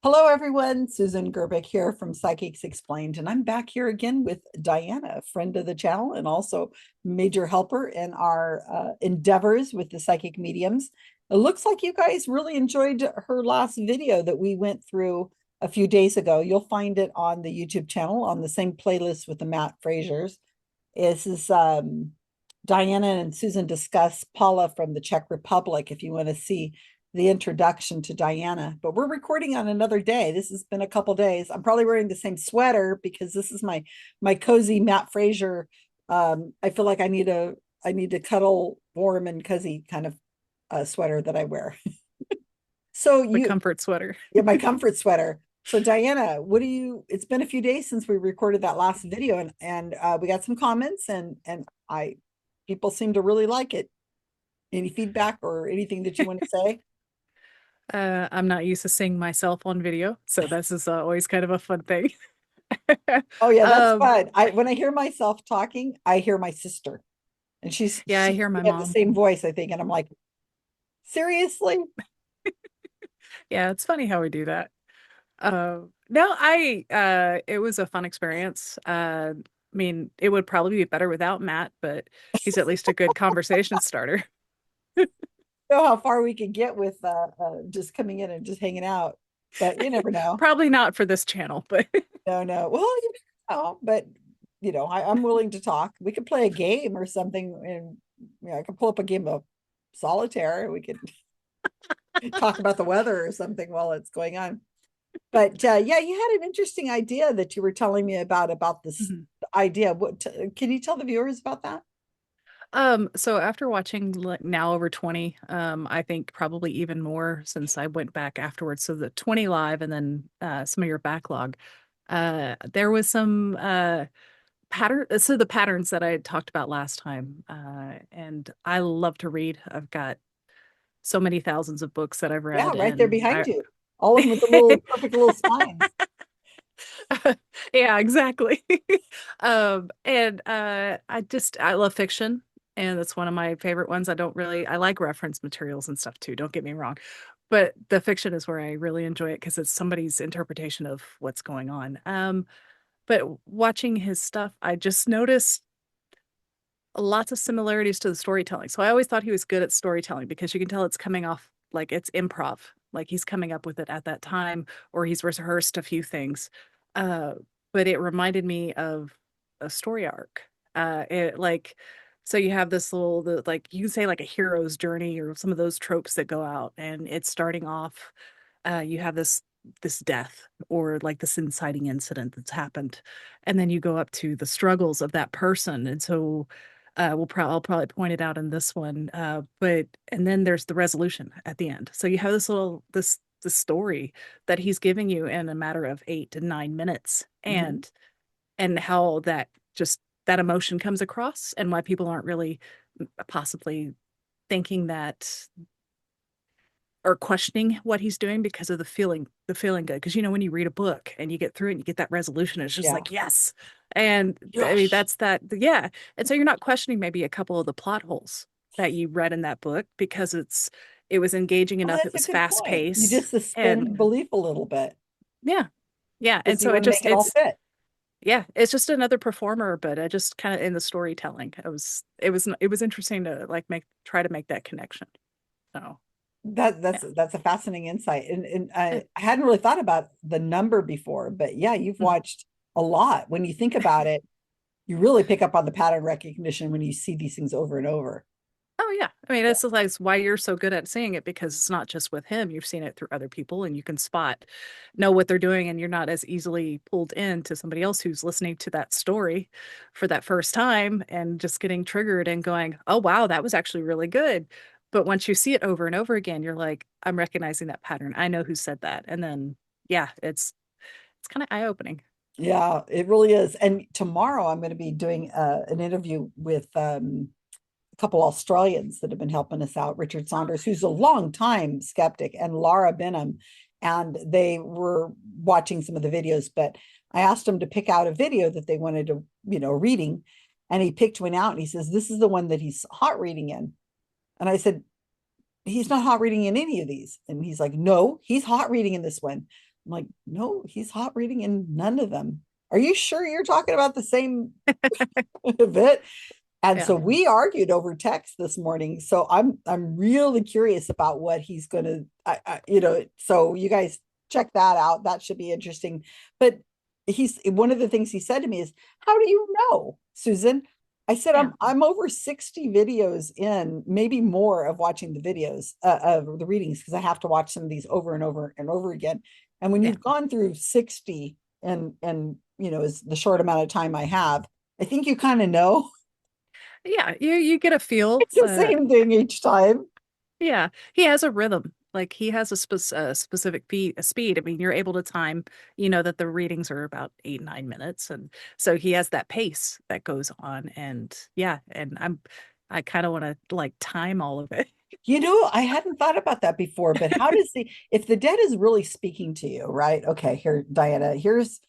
Hello, everyone. Susan Gerbic here from Psychics Explained, and I'm back here again with Diana, a friend of the channel and also major helper in our endeavors with the psychic mediums. It looks like you guys really enjoyed her last video that we went through a few days ago. You'll find it on the YouTube channel on the same playlist with the Matt Frasers. This is Diana and Susan discuss Paula from the Czech Republic if you want to see the introduction to Diana, but we're recording on another day. This has been a couple days. I'm probably wearing the same sweater because this is my cozy Matt Fraser. I feel like I need to cuddle warm and cozy kind of sweater that I wear. So The you, comfort sweater. yeah, my comfort sweater. So Diana, it's been a few days since we recorded that last video, and we got some comments, and I people seem to really like it. Any feedback or anything that you want to say? I'm not used to seeing myself on video, so this is always kind of a fun thing. Oh yeah, that's Um, fun. I when I hear myself talking, I hear my sister, and yeah, I she hear my we have the mom. same voice, I think, and I'm like, seriously? Yeah, it's funny how we do that. No, it was a fun experience. I mean, it would probably be better without Matt, but he's at least a good conversation starter. Know how far we could get with just coming in and just hanging out, but you never know. Probably not for this channel, but No, no. Well, you never know, but I'm willing to talk. We could play a game or something, and I could pull up a game of solitaire. We could talk about the weather or something while it's going on. But yeah, you had an interesting idea that you were telling me about this Mhm. idea. Can you tell the viewers about that? So after watching like now over 20, I think probably even more since I went back afterwards. So the 20 live and then some of your backlog. There was some so the patterns that I had talked about last time. And I love to read. I've got so many thousands of books that I've Yeah, read, right there and behind I you, all of them with the little perfect little spines. yeah, exactly. And I love fiction, and that's one of my favorite ones. I like reference materials and stuff too, don't get me wrong. But the fiction is where I really enjoy it because it's somebody's interpretation of what's going on. But watching his stuff, I just noticed lots of similarities to the storytelling. So I always thought he was good at storytelling because you can tell it's coming off like it's improv, like he's coming up with it at that time, or he's rehearsed a few things. Uh, but it reminded me of a story arc. It like so you have this like you can say like a hero's journey or some of those tropes that go out, and it's starting off. You have this death or like this inciting incident that's happened, and then you go up to the struggles of that person, and so I'll probably point it out in this one. But and then there's the resolution at the end. So you have this story that he's giving you in a matter of 8 to 9 minutes, Mhm. and how just that emotion comes across, and why people aren't really possibly thinking that or questioning what he's doing because of the feeling good. Because when you read a book and you get through it and you get that resolution, it's just Yeah. like, yes. And I mean, Yes. yeah. And so you're not questioning maybe a couple of the plot holes that you read in that book because it was engaging Oh, enough, it that's a was good fast point. You just paced, suspend and belief a little bit yeah, yeah. And because you so want to make it all fit. it's just another performer, but I just kind of in the storytelling, it was interesting to like try to make that connection. So That yeah. that's a fascinating insight, and Yeah. I hadn't really thought about the number before, but yeah, you've Mhm. watched a lot. When you think about it, you really pick up on the pattern recognition when you see these things over and over. Oh yeah. I mean, Yeah. that's like why you're so good at seeing it because it's not just with him. You've seen it through other people and you can know what they're doing, and you're not as easily pulled into somebody else who's listening to that story for that first time and just getting triggered and going, "Oh wow, that was actually really good." But once you see it over and over again, you're like, "I'm recognizing that pattern. I know who said that." And then yeah, it's kind of eye-opening. Yeah, it really is. And tomorrow I'm going to be doing an interview with a couple Australians that have been helping us out, Richard Oh, Saunders, who's nice. a long time skeptic, and Laura Benham. And they were watching some of the videos, but I asked them to pick out a video that they wanted to, reading. And he picked one out and he says, this is the one that he's hot reading in. And I said, he's not hot reading in any of these. And he's like, no, he's hot reading in this one. I'm like, no, he's hot reading in none of them. Are you sure you're talking about the same bit? And Yeah. so we argued over text this morning. So I'm really curious about what he's going to, so you guys check that out. That should be interesting. But he's one of the things he said to me is, "How do you know, Susan?" I said, Yeah. I'm over 60 videos in, maybe more of watching the videos of the readings because I have to watch some of these over and over and over again. And when Yeah. you've gone through 60 and is the short amount of time I have, I think you kind of know Yeah. You get a feel. it's the same thing each time. Yeah, he has a rhythm. Like he has a specific speed. I mean, you're able to time, that the readings are about 8, 9 minutes. And so he has that pace that goes on. And yeah, and I kind of want to like time all of it. I hadn't thought about that before, but how does if the dead is really speaking to you, right? Okay, here, Diana, here's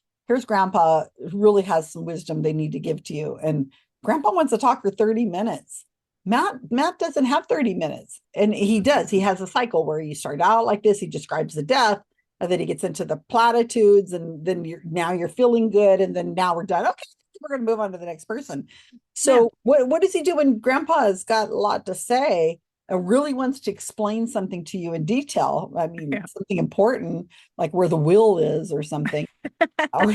grandpa who really has some wisdom they need to give to you. And grandpa wants to talk for 30 minutes. Matt doesn't have 30 minutes. And he does. He has a cycle where you start out like this, he describes the death, and then he gets into the platitudes, and then you're feeling good, and then now we're done. Okay, we're gonna move on to the next person. Yeah. So what does he do when grandpa's got a lot to say? Really wants to explain something to you in detail. I mean, Yeah. something important, like where the will is or something. You Well,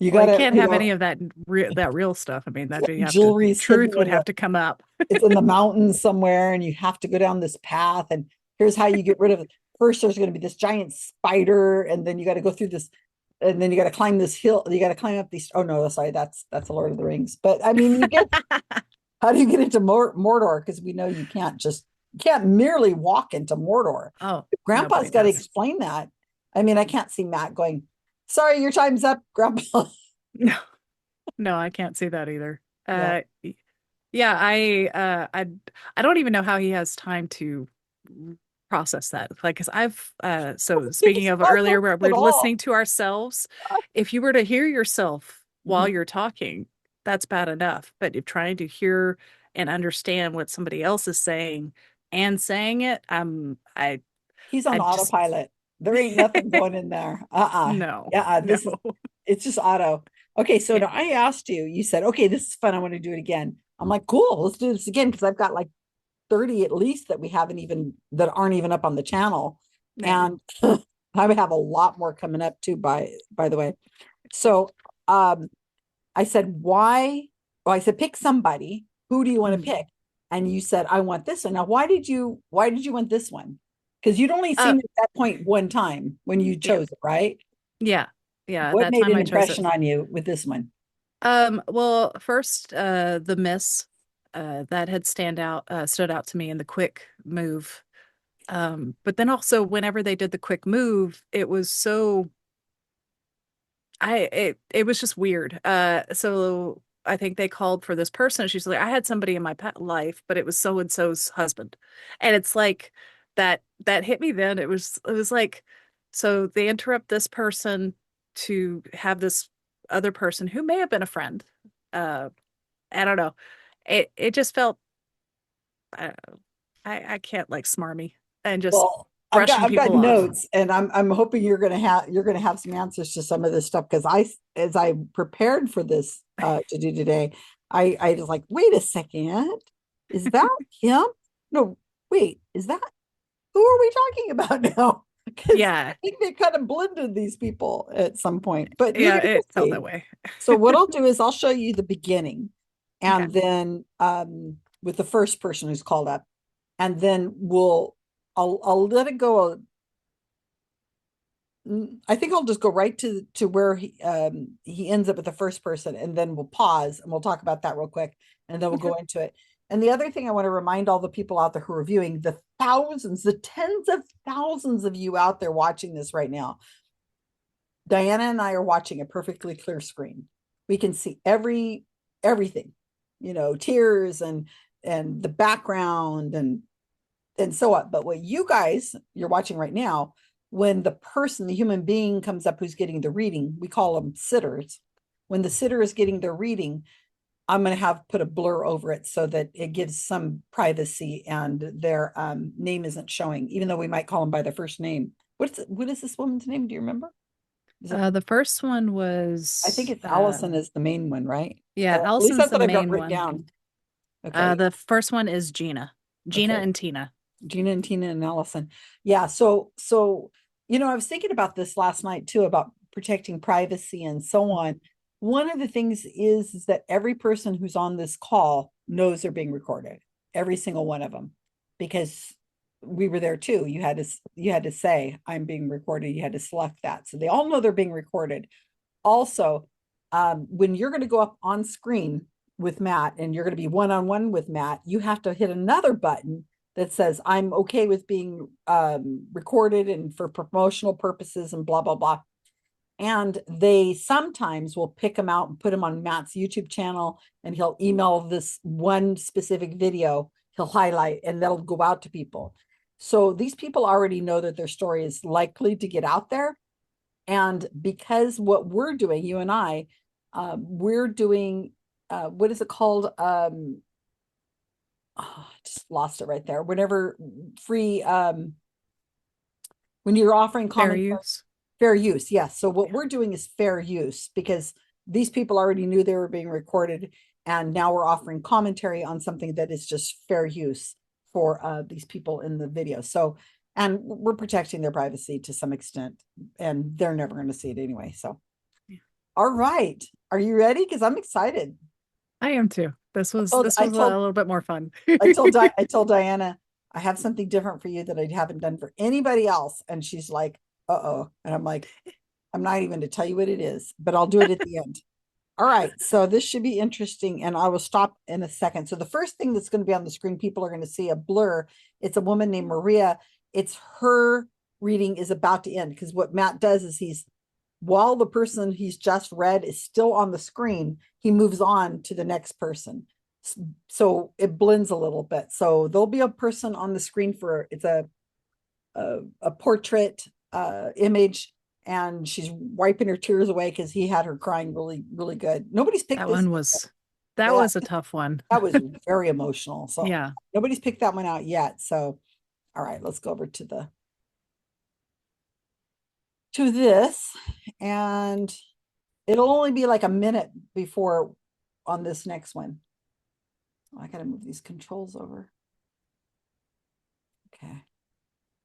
you gotta, can't have any of that real stuff. I mean, jewelry's hidden truth would have to come up. it's in the mountains somewhere, and you have to go down this path. And here's how you get rid of it. First, there's going to be this giant spider, and then you got to go through this, and then you got to climb this hill. You got to climb up these. Oh no, sorry, that's the Lord of the Rings. But I mean, you get how do you get into Mordor? Because we know you can't merely walk into Mordor. Oh, Grandpa's nobody got to does. explain that. I mean, I can't see Matt going, sorry, your time's up, Grandpa. No, no, I can't see that either. Yeah. Yeah, I don't even know how he has time to process that. Like, because so speaking He's of not earlier where at we're all. listening to ourselves, if you were to hear yourself while Mhm. you're talking, that's bad enough. But if trying to hear and understand what somebody else is saying and saying it, He's on I just autopilot. There ain't nothing going in there. no, Yeah, no. it's just auto. Okay, so Yeah, now I asked you, you said, okay, this is fun. I want to do it again. I'm like, cool, let's do this again because I've got like 30 at least that aren't even up on the channel. yeah. And I have a lot more coming up too, by the way. So I said, why? Well, I said, pick somebody. Who do you want to Mhm. pick? And you said, I want this one. Now, why did you want this one? Because you'd only Uh, seen it at that point one time when you yeah, chose it, right? yeah, yeah. What That made time an I chose it. impression on you with this one? Well, first, the miss, that had stood out to me in the quick move. But then also whenever they did the quick move, it was so it was just weird. So I think they called for this person. She's like, I had somebody in my pet life, but it was so and so's husband. And it's like that hit me then. It was like, so they interrupt this person to have this other person who may have been a friend. Uh, I don't know. It just felt I I can't like smarmy and just Well, I've got brushing I've got people off. notes, and I'm hoping you're gonna have some answers to some of this stuff because as I prepared for this to do today, I was like, wait a second, is that him? No, wait, is that who are we talking about now? Because Yeah, I think they kind of blended these people at some point, but yeah, we'll it felt that see. way. So what I'll do is I'll show you the beginning, Okay. and then with the first person who's called up, and then I'll let it go. I think I'll just go right to where he ends up with the first person, and then we'll pause and we'll talk about that real quick, and then we'll Okay. go into it. And the other thing I want to remind all the people out there who are viewing, the thousands, the tens of thousands of you out there watching this right now, Diana and I are watching a perfectly clear screen. We can see everything, tears and the background and so on. But what you're watching right now, when the human being comes up who's getting the reading, we call them sitters. When the sitter is getting their reading, I'm going to have put a blur over it so that it gives some privacy and their name isn't showing, even though we might call them by their first name. What is this woman's name? Do you remember? Is it, The first one I think was it's Allison is the main one, right? yeah, At least Allison's that's the what I've got main written one. down. Okay. The first one is Gina. Gina Okay. and Tina. Gina and Tina and Allison. Yeah. So, I was thinking about this last night too, about protecting privacy and so on. One of the things is that every person who's on this call knows they're being recorded, every single one of them, because we were there too. You had to say, I'm being recorded. You had to select that. So they all know they're being recorded. Also, when you're going to go up on screen with Matt and you're going to be one-on-one with Matt, you have to hit another button that says, I'm okay with being recorded and for promotional purposes and blah, blah, blah. And they sometimes will pick them out and put them on Matt's YouTube channel, and he'll email this one specific video, he'll highlight, and that'll go out to people. So these people already know that their story is likely to get out there. And because what we're doing, you and I, we're doing, what is it called? Oh, I just lost it right there. Whenever free, when you're offering Fair common use. fair use, yes. So what we're doing is fair use because these people already knew they were being recorded, and now we're offering commentary on something that is just fair use for these people in the video. So, and we're protecting their privacy to some extent, and they're never going to see it anyway. So, Yeah. all right, are you ready? Because I'm excited. I am too. I told This I was a told little bit more fun. I told Diana I have something different for you that I haven't done for anybody else, and she's like, "Uh-oh," and I'm like, "I'm not even to tell you what it is, but I'll do it at the end." All right, so this should be interesting, and I will stop in a second. So the first thing that's going to be on the screen, people are going to see a blur. It's a woman named Maria. It's her reading is about to end because what Matt does is while the person he's just read is still on the screen, he moves on to the next person. So it blends a little bit. So there'll be a person on the screen for it's a portrait image, and she's wiping her tears away because he had her crying really, really good. Nobody's picked That this. one was that Yeah, was a tough one. that was very emotional. So Yeah. nobody's picked that one out yet. So all right, let's go over to this, and it'll only be like a minute before on this next one. Oh, I gotta move these controls over. Okay,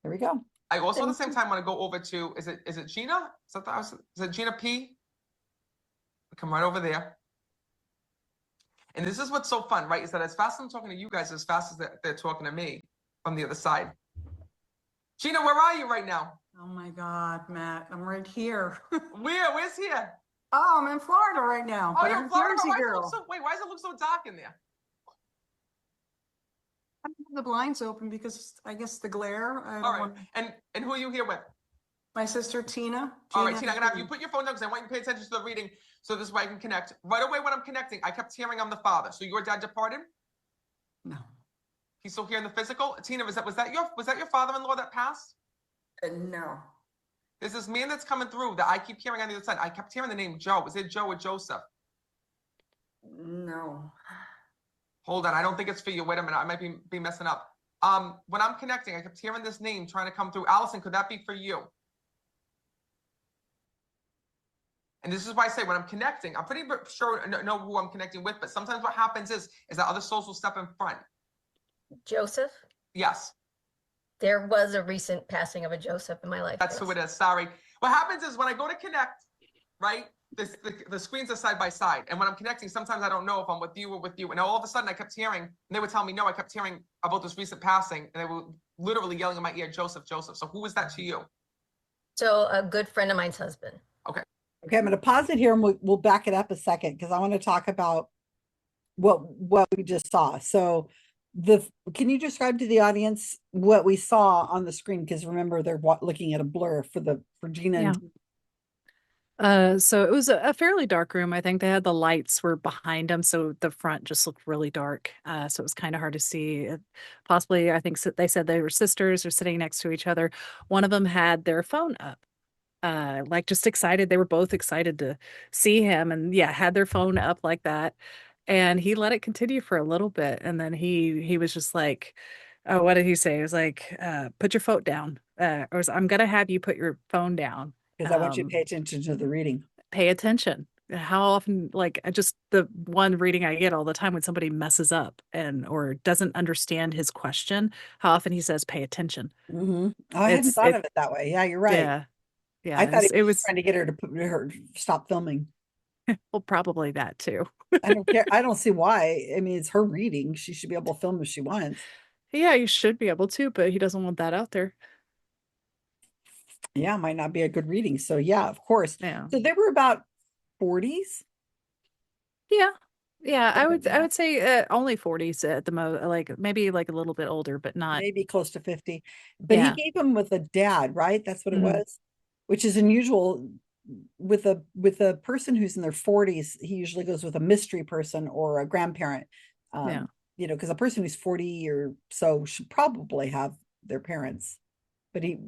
here we go. I also at the same time want to go over to is it Gina? Is it Gina P? Come right over there. And this is what's so fun, right? Is that as fast as I'm talking to you guys, as fast as they're talking to me from the other side. Gina, where are you right now? Oh my God, Matt, I'm right here. Where's here? Oh, I'm in Florida right now. Oh, but you're I'm in a Florida. Jersey Why does it girl. look so wait, why does it look so dark in there? I have the blinds open because I guess the glare. I All don't right. want And who are you here with? my sister Tina. All right, Tina, I'm gonna have you put your phone down because I want you to pay attention to the reading so this way I can connect. Right away when I'm connecting, I kept hearing I'm the father. So your dad departed? No. He's still here in the physical? Tina, was that your father-in-law that passed? No. There's this man that's coming through that I keep hearing on the other side. I kept hearing the name Joe. Is it Joe or Joseph? No. Hold on, I don't think it's for you. Wait a minute, I might be messing up. When I'm connecting, I kept hearing this name trying to come through. Allison, could that be for you? And this is why I say when I'm connecting, I'm pretty sure I know who I'm connecting with, but sometimes what happens is that other souls will step in front. Joseph? Yes, There was a recent passing of a Joseph in my life. that's who it is. Sorry. What happens is when I go to connect, right? The screens are side by side. And when I'm connecting, sometimes I don't know if I'm with you or with you. And all of a sudden I kept hearing, and they would tell me, no, I kept hearing about this recent passing. And they were literally yelling in my ear, Joseph, Joseph. So who is that to you? So a good friend of mine's husband. Okay. Okay, I'm going to pause it here, and we'll back it up a second because I want to talk about what we just saw. So can you describe to the audience what we saw on the screen? Because remember, they're looking at a blur for Gina. Yeah. So it was a fairly dark room. I think they had the lights were behind them, so the front just looked really dark. So it was kind of hard to see. Possibly, I think they said they were sisters or sitting next to each other. One of them had their phone up, like just excited. They were both excited to see him, and yeah, had their phone up like that. And he let it continue for a little bit, and then he was just like Oh, what did he say? It was like, put your phone down. I'm gonna have you put your phone down. Because I want you to pay attention to the reading. Pay attention. How often, like, just the one reading I get all the time when somebody messes up and or doesn't understand his question, how often he says, pay attention. Oh, I hadn't It's thought it, of it that way. Yeah, you're right. yeah, I yeah. thought he It was just was trying to get her to put her stop filming. well, probably that too. I don't care. I don't see why. I mean, it's her reading. She should be able to film if she wants. Yeah, you should be able to, but he doesn't want that out there. Yeah, might not be a good reading. So yeah, of course. Yeah. So they were about 40s. Yeah. Yeah, I something would like I that, would say only 40s at the most, like maybe like a little bit older, but not. maybe close to 50. But he Yeah. gave him with a dad, right? That's what it Mhm. was, which is unusual with a person who's in their 40s. He usually goes with a mystery person or a grandparent. Yeah. Because a person who's 40 or so should probably have their parents, but he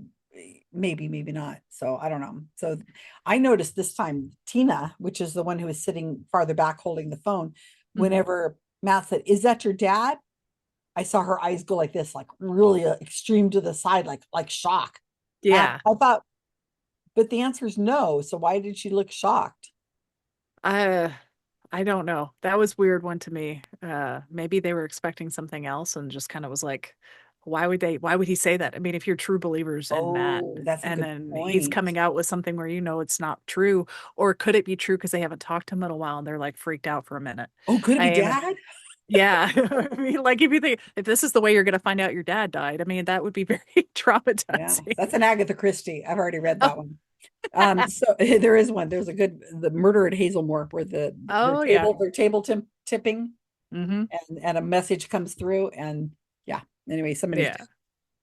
maybe not. So I don't know. So I noticed this time Tina, which is the one who was sitting farther back holding the phone, Mhm. whenever Matt said, "Is that your dad?" I saw her eyes go like this, like really extreme to the side, like shock. And Yeah. I thought, but the answer is no. So why did she look shocked? I I don't know. That was weird one to me. Maybe they were expecting something else and just kind of was like, why would he say that? I mean, if you're true believers in Matt Oh, that's a and good then he's point. coming out with something where you know it's not true, or could it be true because they haven't talked to him in a while and they're like freaked out for a minute? Oh, could it I be am, dad? yeah. I mean, like if you think if this is the way you're gonna find out your dad died, I mean, that would be very Yeah, traumatizing. that's an Agatha Christie. I've already read Oh, that one. So there is one. There's a good the murder at Hazelmore where oh yeah. their table tipping Hmm. and a message comes through and yeah. Anyway, somebody's Yeah.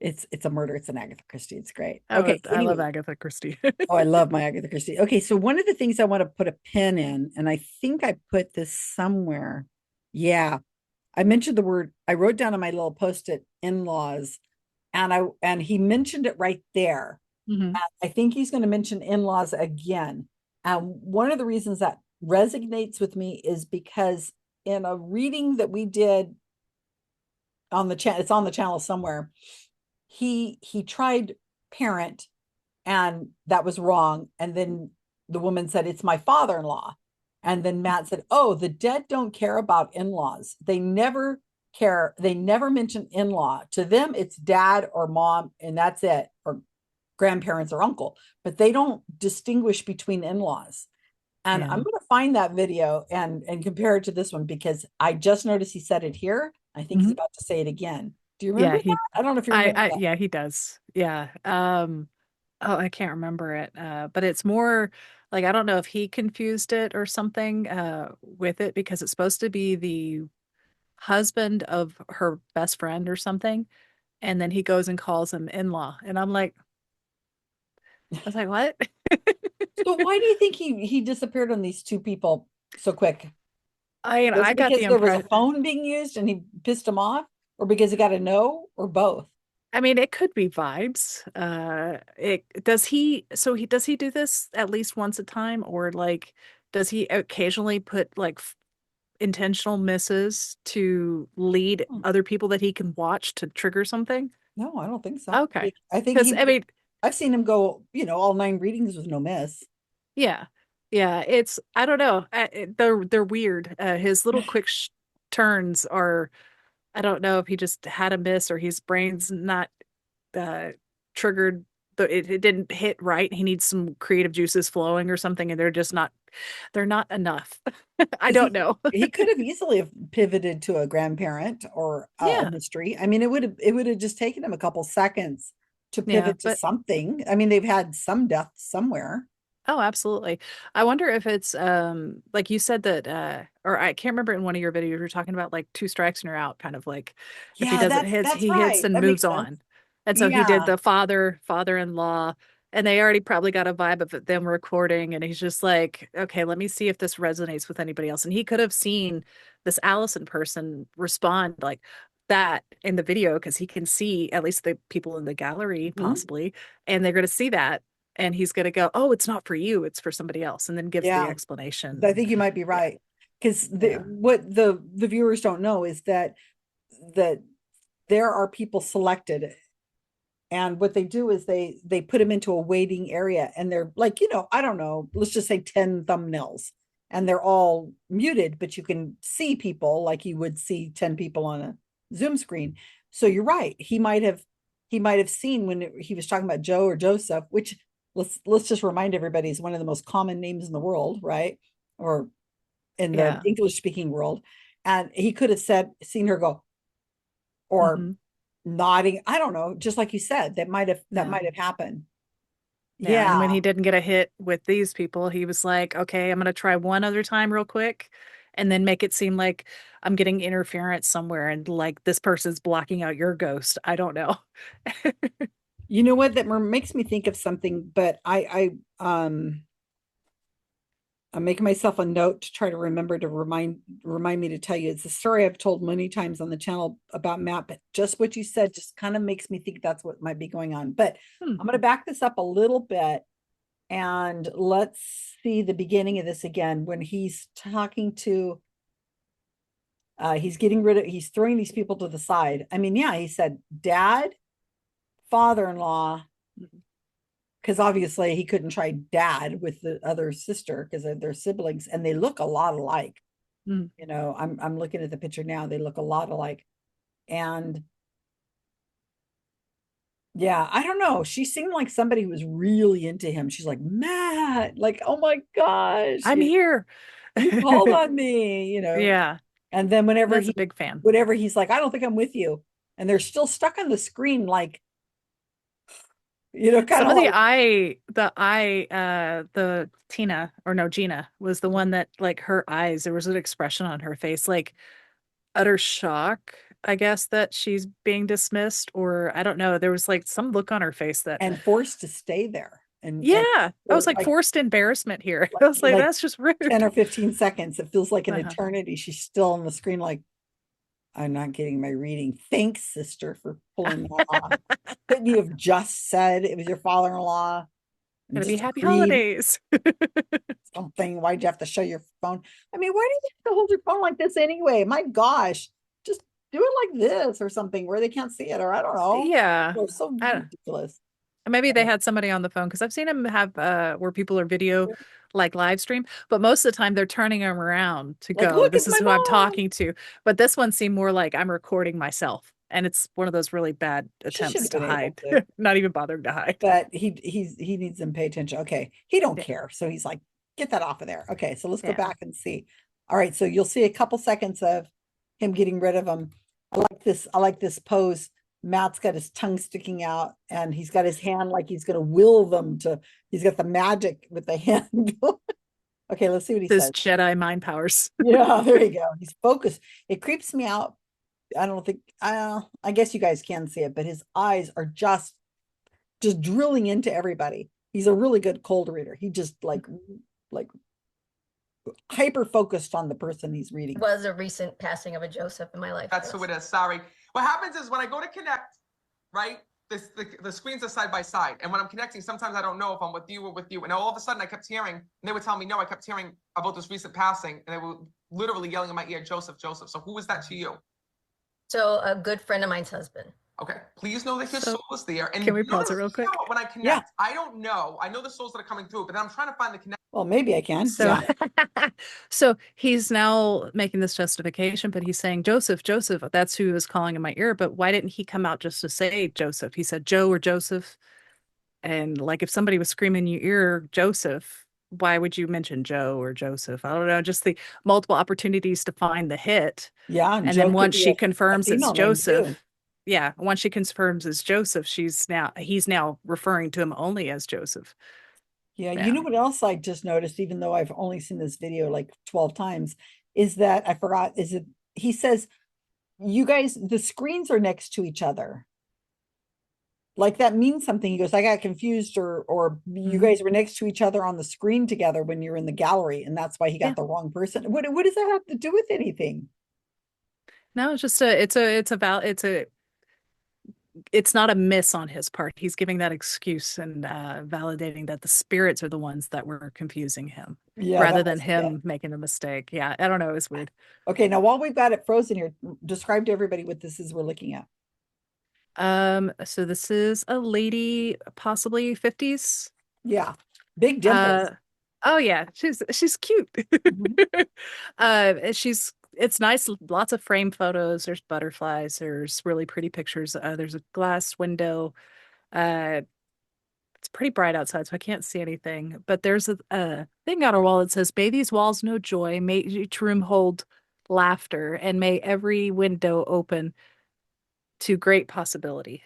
it's a murder. It's an Agatha Christie. It's great. Okay. I love Anyway, Agatha Christie. oh, I love my Agatha Christie. Okay, so one of the things I want to put a pin in, and I think I put this somewhere. Yeah, I mentioned the word. I wrote down on my little post-it in-laws, and he mentioned it right there. Hmm. I think he's going to mention in-laws again. And one of the reasons that resonates with me is because in a reading that we did on the channel, it's on the channel somewhere. He tried parent and that was wrong. And then the woman said, "It's my father-in-law." And then Matt said, "Oh, the dead don't care about in-laws. They never care. They never mention in-law. To them, it's dad or mom, and that's it, or grandparents or uncle, but they don't distinguish between in-laws." And I'm Yeah. going to find that video and compare it to this one because I just noticed he said it here. I think he's Hmm. about to say it again. Do you Yeah, remember that? I don't know if you remember that. yeah, he does. Yeah. Oh, I can't remember it. But it's more like I don't know if he confused it or something with it because it's supposed to be the husband of her best friend or something, and then he goes and calls him in-law. And I was like, what? So why do you think he disappeared on these two people so quick? I mean, Was I it got because the there was a impression. phone being used and he pissed him off, or because he got a no, or both? I mean, it could be vibes. It does he so he does he do this at least once a time or like does he occasionally put like intentional misses to lead Hmm. other people that he can watch to trigger something? No, I don't think so. Okay. I think Because I mean, I've seen him go, all 9 readings with no miss. yeah. Yeah, it's I don't know. They're weird. His little quick sh turns are I don't know if he just had a miss or his brain's not uh triggered it didn't hit right. He needs some creative juices flowing or something and they're not enough. I Because don't know. he could have easily have pivoted to a grandparent or a Yeah. mystery. I mean, it would have just taken him a couple seconds to Yeah, pivot to but something. I mean, they've had some death somewhere. oh, absolutely. I wonder if it's like you said that or I can't remember in one of your videos you were talking about like two strikes and you're out kind of like if he Yeah, doesn't hit that's he hits right. and That makes moves sense. on. And so he did Yeah. the father-in-law and they already probably got a vibe of them recording and he's just like, okay, let me see if this resonates with anybody else. And he could have seen this Allison person respond like that in the video because he can see at least the people in the gallery Mhm. possibly and they're going to see that and he's going to go, "Oh, it's not for you, it's for somebody else," and then gives the Yeah. explanation. I And think you might be yeah, right. Because yeah, what the viewers don't know is that there are people selected, and what they do is they put them into a waiting area, and they're like, I don't know, let's just say 10 thumbnails, and they're all muted, but you can see people like you would see 10 people on a Zoom screen. So you're right, he might have seen when he was talking about Joe or Joseph, which let's just remind everybody is one of the most common names in the world, right? Or in the Yeah. English speaking world. And he could have seen her go, or Mhm. nodding. I don't know, just like you said, that might have Yeah. happened. Yeah. Yeah. And when he didn't get a hit with these people, he was like, okay, I'm going to try one other time real quick and then make it seem like I'm getting interference somewhere and like this person's blocking out your ghost. I don't know. You know what? That makes me think of something, but I'm making myself a note to try to remember to remind me to tell you. It's a story I've told many times on the channel about Matt, but just what you said just kind of makes me think that's what might be going on. But Hmm. I'm going to back this up a little bit, and let's see the beginning of this again when he's talking to he's throwing these people to the side. I mean, yeah, he said dad, father-in-law, Mhm. because obviously he couldn't try dad with the other sister because they're siblings and they look a lot alike. Mm. I'm looking at the picture now, they look a lot alike. And yeah, I don't know, she seemed like somebody who was really into him. She's like, Matt, like, oh my gosh, I'm here. you called on me. Yeah. And then whenever That's a he big fan. whatever he's like, I don't think I'm with you, and they're still stuck on the screen, like, kind Some of of like, the Tina, or no, Gina was the one that like her eyes, there was an expression on her face, like utter shock, I guess, that she's being dismissed, or I don't know. There was like some look on her face that, and forced to stay there, and yeah, I was or like forced embarrassment here. I was like, like that's just 10 rude. or 15 seconds. It feels like an Uh-huh. eternity. She's still on the screen, like, I'm not getting my reading. Thanks, sister, for pulling that off. Couldn't you have just said it was your father-in-law and Gonna be just happy agreed holidays. something? Why'd you have to show your phone? I mean, why do you have to hold your phone like this anyway? My gosh, just do it like this or something where they can't see it, or I don't know. Yeah. So I, ridiculous. Maybe they had somebody on the phone because I've seen them have where people are video like live stream, but most of the time they're turning them around to Like, go, look, this it's is my who I'm mom. talking to. But this one seemed more like I'm recording myself. And it's one of those really bad She should attempts have to been able hide, to. not even bothering to hide. But he needs them to pay attention. Okay, he don't Yeah. care, so he's like, get that off of there. Okay, so let's go Yeah. back and see. All right, so you'll see a couple seconds of him getting rid of them. I like this pose. Matt's got his tongue sticking out, and he's got his hand like he's gonna will them to. He's got the magic with the hand. Okay, let's see what he This says. Jedi mind powers. Yeah, there you go. He's focused. It creeps me out. I don't think I guess you guys can see it, but his eyes are just drilling into everybody. He's a really good cold reader. He just like hyper focused on the person he's reading. Was a recent passing of a Joseph in my life. That's who it is. Sorry. What happens is when I go to connect, right? The screens are side by side. And when I'm connecting, sometimes I don't know if I'm with you or with you. And all of a sudden I kept hearing, and they were telling me, no, I kept hearing about this recent passing. And they were literally yelling in my ear, Joseph, Joseph. So who was that to you? So a good friend of mine's husband. Okay. Please know that his So, soul is there. And can we you know pause it this- real you quick? know what, when I connect, Yeah. I don't know. I know the souls that are coming through, but then I'm trying to find the connection. Well, maybe I can. So, Yeah. so he's now making this justification, but he's saying, Joseph, Joseph, that's who was calling in my ear. But why didn't he come out just to say Joseph? He said Joe or Joseph. And like if somebody was screaming in your ear, Joseph, why would you mention Joe or Joseph? I don't know, just the multiple opportunities to find the hit. Yeah. And And Joe then could once be she a confirms it's female name too. Joseph, yeah, once she confirms it's Joseph, he's now referring to him only as Joseph. Yeah. You Yeah. know what else I just noticed, even though I've only seen this video like 12 times, is that I forgot, is it he says, you guys, the screens are next to each other. Like that means something. He goes, I got confused, or you Mhm. guys were next to each other on the screen together when you're in the gallery, and that's why he Yeah. got the wrong person. What does that have to do with anything? No, it's just it's not a miss on his part. He's giving that excuse and validating that the spirits are the ones that were confusing him Yeah, rather that than was yeah. him making a mistake. Yeah, I don't know. It's weird. Okay, now while we've got it frozen here, describe to everybody what this is we're looking at. So this is a lady, possibly 50s. Yeah. Big dimples. Uh, oh yeah, she's cute. Mhm. It's nice, lots of frame photos. There's butterflies, there's really pretty pictures. There's a glass window. Uh, it's pretty bright outside, so I can't see anything. But there's a thing on our wall that says, "May these walls know joy, may each room hold laughter, and may every window open to great possibility."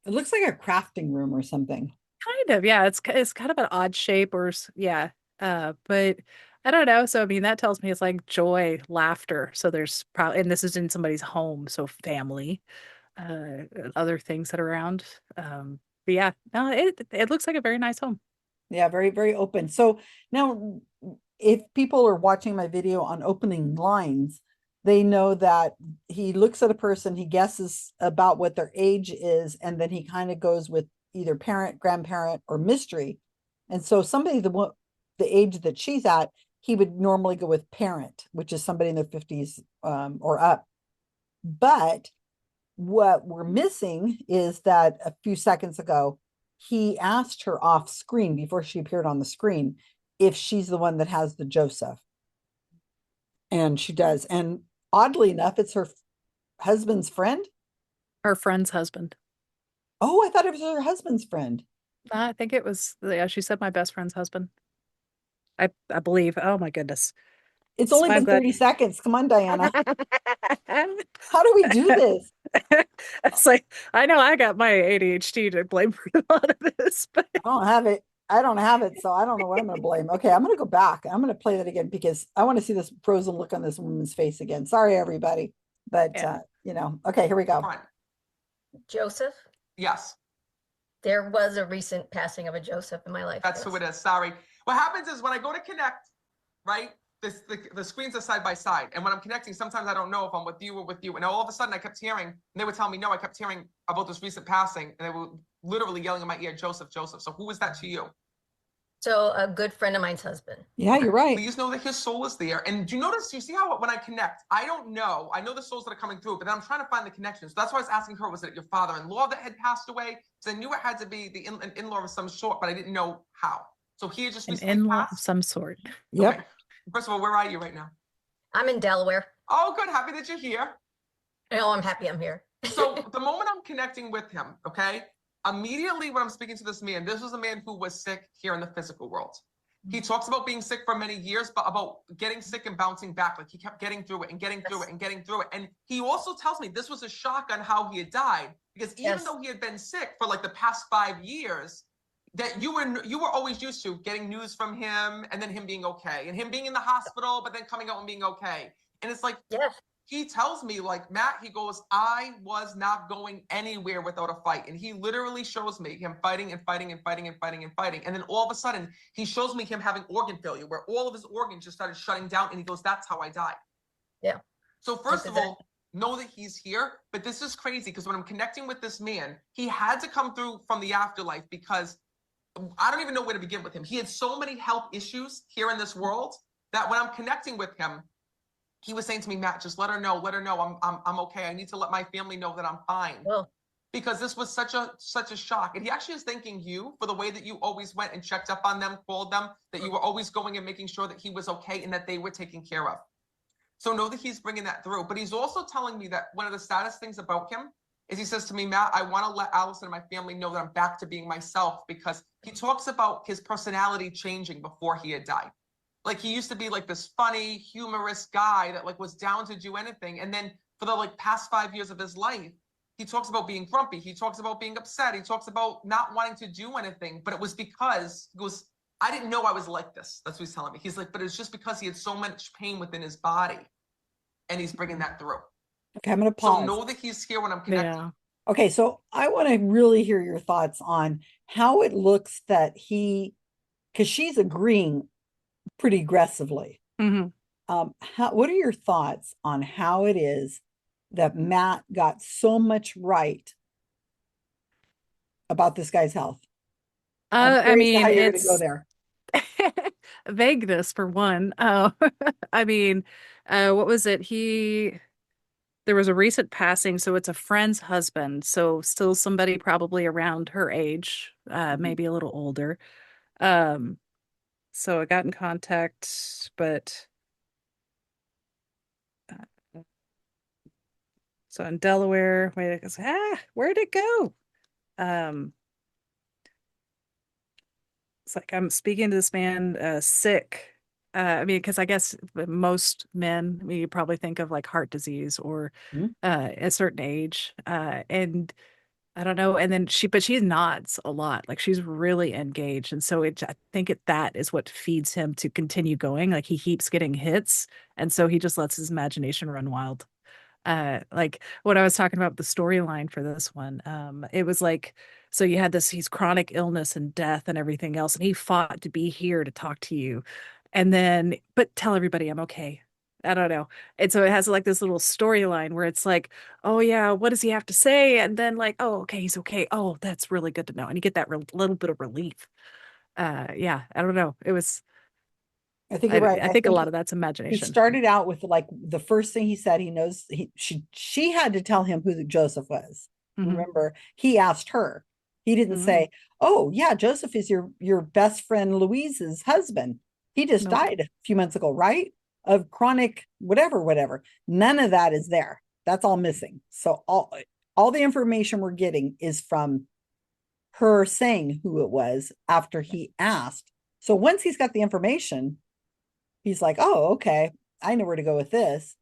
It looks like a crafting room or something. Kind of, yeah. It's kind of an odd shape, yeah. But I don't know. So I mean, that tells me it's like joy, laughter. So there's probably, and this is in somebody's home, so family, other things that are around. But yeah, no, it looks like a very nice home. Yeah, very, very open. So now, if people are watching my video on opening lines, they know that he looks at a person, he guesses about what their age is, and then he kind of goes with either parent, grandparent, or mystery. And so somebody the age that she's at, he would normally go with parent, which is somebody in their 50s or up. But what we're missing is that a few seconds ago, he asked her off screen before she appeared on the screen if she's the one that has the Joseph. And she does. And oddly enough, it's her husband's friend. Her friend's husband. Oh, I thought it was her husband's friend. I think it was, yeah, she said my best friend's husband. I believe. Oh my goodness. It's So only I'm been glad. 30 seconds. Come on, Diana. How do we do this? It's like, I know I got my ADHD to blame for a lot of this, but I don't have it. I don't have it, so I don't know what I'm going to blame. Okay, I'm going to go back. I'm going to play that again because I want to see this frozen look on this woman's face again. Sorry, everybody, but yeah. okay, here we go. Front. Joseph? Yes, There was a recent passing of a Joseph in my life. that's who it is. Sorry. What happens is when I go to connect, right? The screens are side by side. And when I'm connecting, sometimes I don't know if I'm with you or with you. And all of a sudden I kept hearing, and they would tell me, no, I kept hearing about this recent passing. And they were literally yelling in my ear, Joseph, Joseph. So who is that to you? So a good friend of mine's husband. Yeah, you're right. Please know that his soul is there. And do you notice, you see how when I connect, I don't know. I know the souls that are coming through, but then I'm trying to find the connection. So that's why I was asking her, was it your father-in-law that had passed away? Because I knew it had to be an in-law of some sort, but I didn't know how. So he had just An recently in-law of passed? some sort. Yep. Okay. First of all, where are you right now? I'm in Delaware. Oh, good. Happy that you're here. Oh, I'm happy I'm here. So the moment I'm connecting with him, okay, immediately when I'm speaking to this man, this was a man who was sick here in the physical world. He talks about being sick for many years, but about getting sick and bouncing back. Like he kept getting through it and getting through it and getting through it. And he also tells me this was a shock on how he had died, because even though he had been sick for like the past 5 years, that you were always used to getting news from him and then him being okay and him being in the hospital, but then coming out and being okay. And it's like, Yes. he tells me, like, Matt, he goes, I was not going anywhere without a fight. And he literally shows me him fighting and fighting and fighting and fighting and fighting. And then all of a sudden, he shows me him having organ failure, where all of his organs just started shutting down. And he goes, that's how I died. Yeah. So first of all, know that he's here. But this is crazy because when I'm connecting with this man, he had to come through from the afterlife, because I don't even know where to begin with him. He had so many health issues here in this world that when I'm connecting with him, he was saying to me, Matt, just let her know I'm okay. I need to let my family know that I'm fine. Well, Because this was such a shock. And he actually is thanking you for the way that you always went and checked up on them, called them, that you were always going and making sure that he was okay and that they were taken care of. So know that he's bringing that through. But he's also telling me that one of the saddest things about him is he says to me, Matt, I want to let Allison and my family know that I'm back to being myself, because he talks about his personality changing before he had died. Like he used to be like this funny, humorous guy that like was down to do anything. And then for the like past 5 years of his life, he talks about being grumpy. He talks about being upset. He talks about not wanting to do anything. But it was because he goes, I didn't know I was like this. That's what he's telling me. He's like, but it's just because he had so much pain within his body. And he's bringing that through. Okay, I'm going to So pause. know that he's here when I'm connected. Yeah. Okay, so I want to really hear your thoughts on how it looks that because she's agreeing pretty aggressively. Hmm. What are your thoughts on how it is that Matt got so much right about this guy's health? I'm I curious to how mean, you're going to go it's there. vagueness for one. I mean, what was it? there was a recent passing, so it's a friend's husband, so still somebody probably around her age, maybe a little older. Um, so I got in contact, but so in Delaware, wait, where'd it go? Um, it's like I'm speaking to this man, sick. I mean, because I guess most men, I mean, you probably think of like heart disease or Mhm. a certain age, and I don't know. And then but she nods a lot. Like she's really engaged. And so I think that is what feeds him to continue going. Like he keeps getting hits. And so he just lets his imagination run wild. Like what I was talking about the storyline for this one, it was like, so you had he's chronic illness and death and everything else, and he fought to be here to talk to you. And then, but tell everybody I'm okay. I don't know. And so it has like this little storyline where it's like, oh yeah, what does he have to say? And then like, oh, okay, he's okay. Oh, that's really good to know. And you get that little bit of relief. Yeah, I don't know. It was, I think you're right. I I think a think lot of that's he imagination. started out with like the first thing he said, he knows she had to tell him who Joseph was. Hmm. Remember, he asked her. He didn't Hmm. say, "Oh, yeah, Joseph is your best friend Louise's husband. He just Nope. died a few months ago, right? Of chronic whatever. None of that is there. That's all missing. So all the information we're getting is from her saying who it was after he asked. So once he's got the information, he's like, oh, okay, I know where to go with this.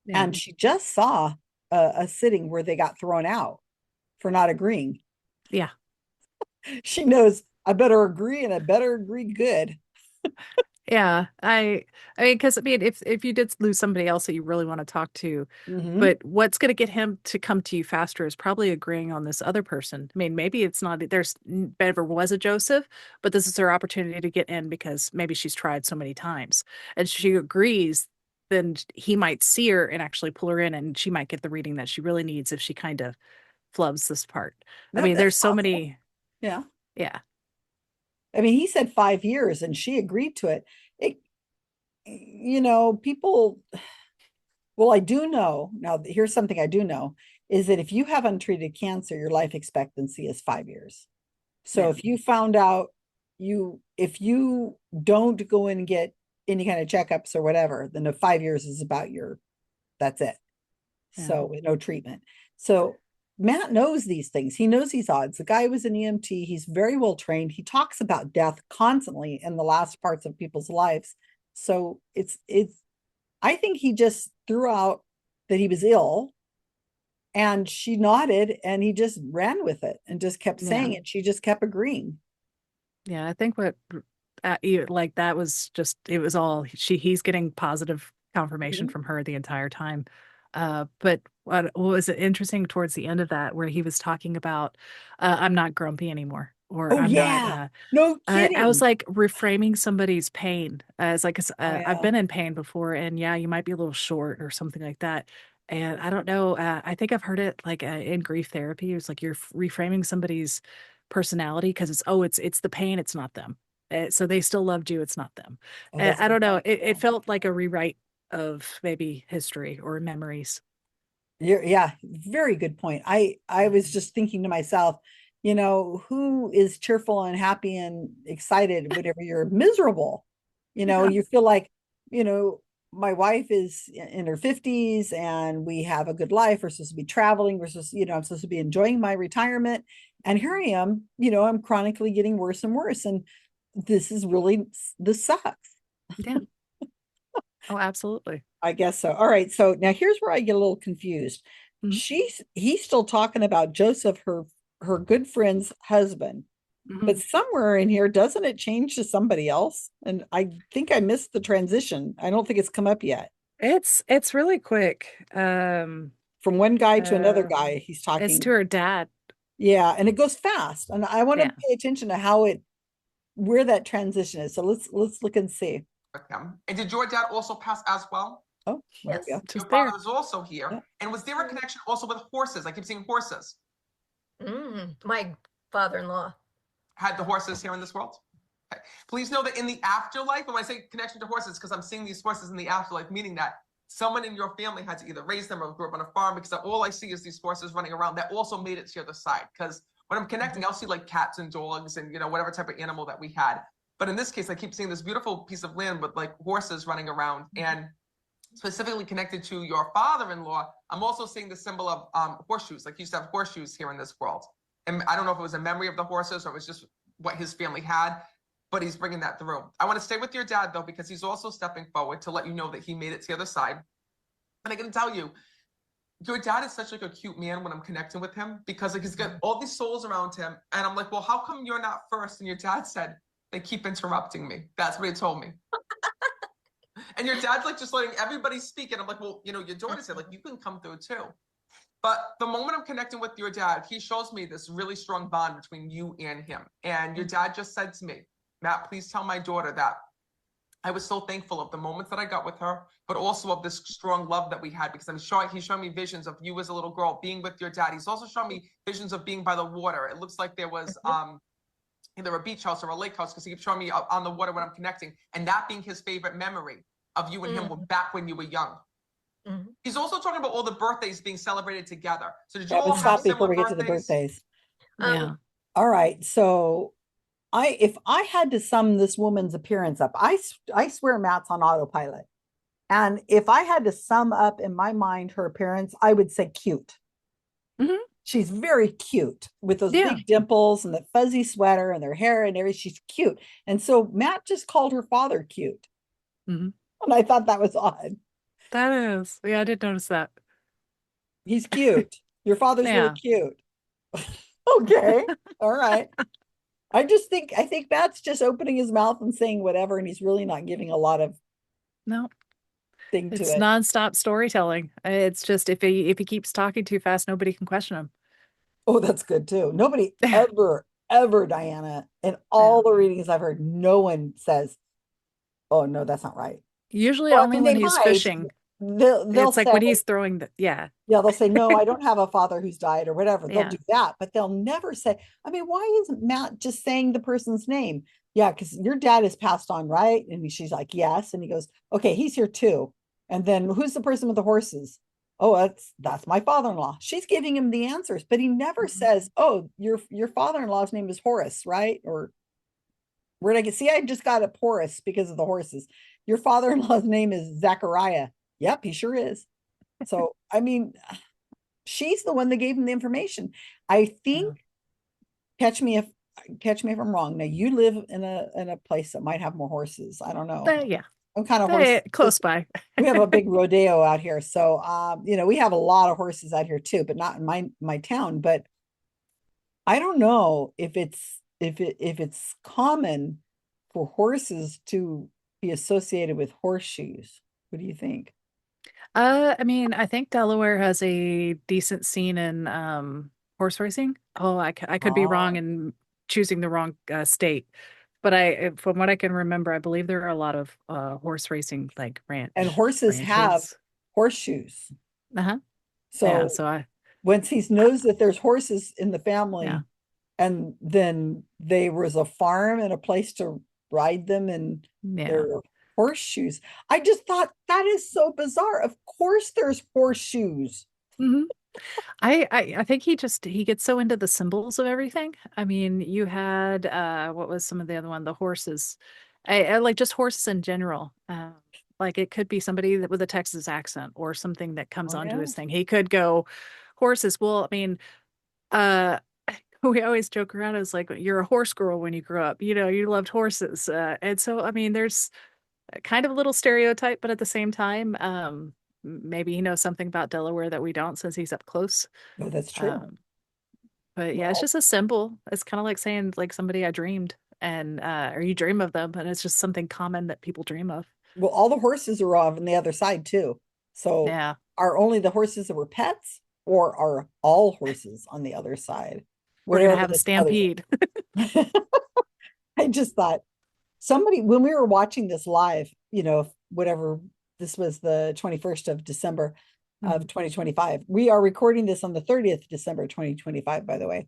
Yeah. And she just saw a sitting where they got thrown out for not agreeing. Yeah. She knows I better agree and I better agree good. Yeah, I mean, because I mean, if you did lose somebody else that you really want to talk to, Mm-hmm. but what's going to get him to come to you faster is probably agreeing on this other person. I mean, maybe it's not there's never was a Joseph, but this is her opportunity to get in because maybe she's tried so many times, and she agrees. Then he might see her and actually pull her in, and she might get the reading that she really needs if she kind of flubs this part. I mean, That's there's so possible. many. Yeah. Yeah. I mean, he said 5 years and she agreed to it. It, people, well, I do know now, here's something I do know is that if you have untreated cancer, your life expectancy is 5 years. So Yeah. if you found out if you don't go in and get any kind of checkups or whatever, then the 5 years is about that's it. Yeah. So no treatment. So Matt knows these things. He knows these odds. The guy was an EMT. He's very well trained. He talks about death constantly in the last parts of people's lives. So I think he just threw out that he was ill and she nodded and he just ran with it and just kept saying Yeah. it. She just kept agreeing. Yeah, I think what like that was just it was all he's getting positive confirmation Mhm. from her the entire time. But what was it interesting towards the end of that where he was talking about I'm not grumpy anymore or Oh I'm not yeah. No I was kidding. like reframing somebody's pain as like 'cause, Oh I've yeah. been in pain before and yeah, you might be a little short or something like that. And I don't know, I think I've heard it like in grief therapy. It's like you're reframing somebody's personality because it's the pain, it's not them. So they still loved you, it's not them. Oh, that's a I good don't know. point. It Yeah. felt like a rewrite of maybe history or memories. Yeah, very good point. I was just thinking to myself, who is cheerful and happy and excited whenever you're miserable? Yeah. You feel like, you know, my wife is in her 50s and we have a good life. We're supposed to be traveling. I'm supposed to be enjoying my retirement. And here I am, I'm chronically getting worse and worse. And this sucks. Yeah. Oh, absolutely. I guess so. All right. So now here's where I get a little confused. Mhm. He's still talking about Joseph, her good friend's husband. Mhm. But somewhere in here, doesn't it change to somebody else? And I think I missed the transition. I don't think it's come up yet. It's really quick. From one guy to another Uh, guy, he's it's to talking. her dad. Yeah, and it goes fast. And I want to Yeah. pay attention to where that transition is. So let's look and see. Okay. And did your dad also pass as well? Oh, there we Yes. go. Your Just father there. was also here. Yeah. And was there a connection also with horses? I keep seeing horses. My father-in-law. Had the horses here in this world? Okay. Please know that in the afterlife, when I say connection to horses, because I'm seeing these horses in the afterlife, meaning that someone in your family had to either raise them or grew up on a farm, because all I see is these horses running around that also made it to the other side. Because when I'm connecting, I'll see like cats and dogs and, whatever type of animal that we had. But in this case, I keep seeing this beautiful piece of land with like horses running around, and specifically connected to your father-in-law, I'm also seeing the symbol of horseshoes. Like, you used to have horseshoes here in this world. And I don't know if it was a memory of the horses or it was just what his family had, but he's bringing that through. I want to stay with your dad, though, because he's also stepping forward to let you know that he made it to the other side. And I can tell you, your dad is such like a cute man when I'm connecting with him, because like he's got all these souls around him. And I'm like, well, how come you're not first? And your dad said, they keep interrupting me. That's what he told me. And your dad's like just letting everybody speak. And I'm like, well, your daughter said, like, you can come through too. But the moment I'm connecting with your dad, he shows me this really strong bond between you and him. And your dad just said to me, Matt, please tell my daughter that I was so thankful of the moments that I got with her, but also of this strong love that we had, because I'm sure he's showing me visions of you as a little girl being with your dad. He's also showing me visions of being by the water. It looks like there was either a beach house or a lake house, because he keeps showing me on the water when I'm connecting, and that being his favorite memory of you and him back when you were young. He's also talking about all the birthdays being celebrated together. So did you all have stop before similar we get to the birthdays? birthdays. Yeah. All right. So if I had to sum this woman's appearance up, I swear Matt's on autopilot. And if I had to sum up in my mind her appearance, I would say cute. She's very cute with those big dimples and the fuzzy sweater and their hair and everything. She's cute. And so Matt just called her father cute. And I thought that was odd. That is. Yeah, I did notice that. He's cute. Your father's really cute. Okay. All right. I think Matt's just opening his mouth and saying whatever, and he's really not giving a lot of thing to it. It's nonstop storytelling. It's just if he keeps talking too fast, nobody can question him. Oh, that's good too. Nobody ever, Diana, in all the readings I've heard, no one says, "Oh no, that's not right." Usually Well, only when he's fishing. They'll it's like say, when he's throwing they'll say, no, I don't have a father who's died or whatever. They'll do that, but they'll never say, I mean, why isn't Matt just saying the person's name? Yeah, because your dad has passed on, right? And she's like, yes. And he goes, okay, he's here too. And then who's the person with the horses? Oh, that's my father-in-law. She's giving him the answers, but he never says, oh, your father-in-law's name is Horace, right? Or where did I get? See, I just got a Horace because of the horses. Your father-in-law's name is Zachariah. Yep, he sure is. So, I mean, she's the one that gave him the information. I think, catch me if I'm wrong. Now, you live in a place that might have more horses. I don't know. I'm kind of horse close by. We have a big rodeo out here. So, we have a lot of horses out here too, but not in my town. But I don't know if it's common for horses to be associated with horseshoes. What do you think? I mean, I think Delaware has a decent scene in horse racing. Oh, I could be wrong in choosing the wrong state, but from what I can remember, I believe there are a lot of horse racing like and horses have horseshoes. So once he knows that there's horses in the family, and then there was a farm and a place to ride them, and their horseshoes. I just thought that is so bizarre. Of course there's horseshoes. I think he gets so into the symbols of everything. I mean, you had what was some of the other one, the horses. I like just horses in general. Like it could be somebody with a Texas accent or something that comes onto his thing. He could go horses. Well, I mean, we always joke around as like, you're a horse girl when you grew up, you loved horses. And so, I mean, there's kind of a little stereotype, but at the same time, maybe he knows something about Delaware that we don't since he's up close. No, that's true. But yeah, it's just a symbol. It's kind of like saying like somebody I dreamed and or you dream of them, and it's just something common that people dream of. Well, all the horses are on the other side too. So are only the horses that were pets, or are all horses on the other side? We're gonna have a stampede. I just thought when we were watching this live, whatever, this was the 21st of December of 2025. We are recording this on the 30th of December 2025, by the way.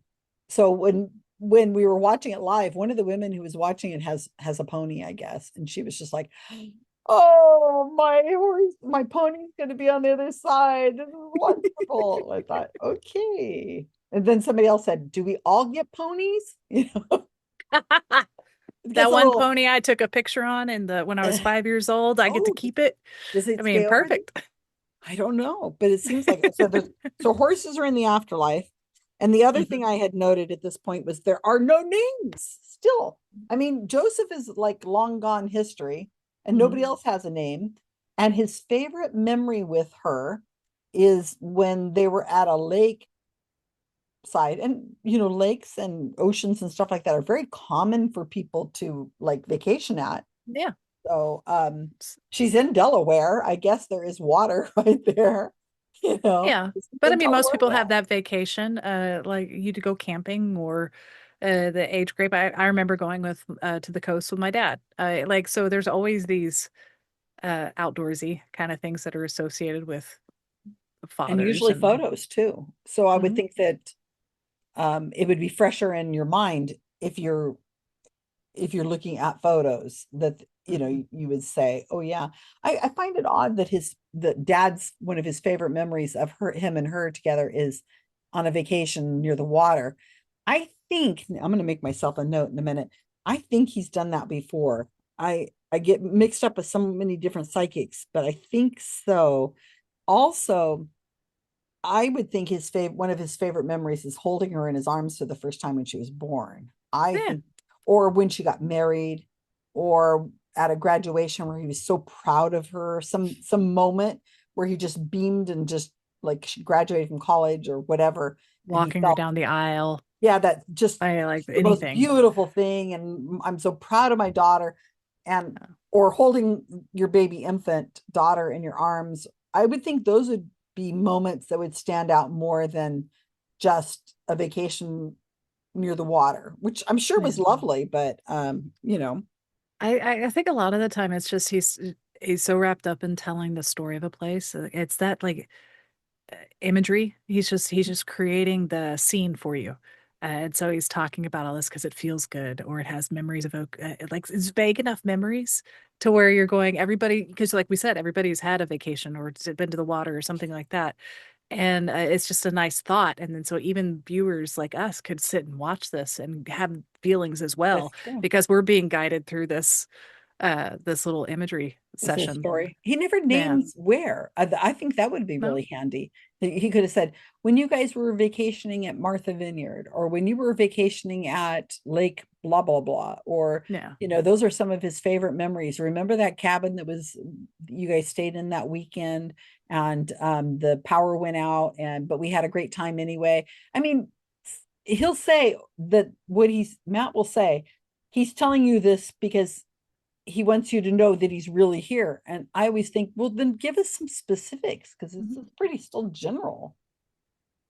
So when we were watching it live, one of the women who was watching it has a pony, I guess, and she was just like, oh, my horse, my pony's going to be on the other side. This is wonderful. I thought, okay. And then somebody else said, do we all get ponies? You know, it That gets a one little, pony I took a picture on and when I was 5 years old, I get to oh, keep it. does I it mean, stay overnight? perfect. I don't know, but it seems like so there's so horses are in the afterlife. And the other thing Mhm. I had noted at this point was there are no names still. I mean, Joseph is like long gone history and nobody Mhm. else has a name. And his favorite memory with her is when they were at a lake side. And you know, lakes and oceans and stuff like that are very common for people to like vacation at. Yeah. So she's in Delaware. I guess there is water right there, you know. Yeah. It's But I in mean, most Delaware people have well. that vacation, like you to go camping or the age group. I remember going with to the coast with my dad. Like so there's always these outdoorsy kind of things that are associated with And fathers usually and photos too. So I would Mhm. think that it would be fresher in your mind if you're looking at photos that you know Mhm. you would say, oh yeah. I find it odd that his the dad's one of his favorite memories of him and her together is on a vacation near the water. I think I'm going to make myself a note in a minute. I think he's done that before. I get mixed up with so many different psychics, but I think so. Also, I would think his favorite one of his favorite memories is holding her in his arms for the first time when she was born. I Yeah, think, or when she got married, or at a graduation where he was so proud of her, some moment where he just beamed and just like she graduated from college or whatever, and he walking her felt, down the aisle. yeah, that just I like the most anything. beautiful thing, and I'm so proud of my daughter, and Yeah. or holding your baby infant daughter in your arms. I would think those would be moments that would stand out more than just a vacation near the water, which I'm sure was Yeah. lovely, but you know, I think a lot of the time it's just he's so wrapped up in telling the story of a place. It's that like imagery. He's just creating the scene for you. And so he's talking about all this because it feels good or it has memories of like it's vague enough memories to where you're going everybody because like we said everybody's had a vacation or been to the water or something like that and it's just a nice thought and then so even viewers like us could sit and watch this and have feelings as that's well true. because we're being guided through this little imagery This little session. story. He never Yeah. names where. I think that would be No. really handy. He could have said, when you guys were vacationing at Martha Vineyard, or when you were vacationing at Lake blah blah blah, or Yeah. you know, those are some of his favorite memories. Remember that cabin that was you guys stayed in that weekend, and the power went out, and but we had a great time anyway. I mean, he'll say that what Matt will say, he's telling you this because he wants you to know that he's really here. And I always think, well, then give us some specifics because Mhm. it's pretty still general.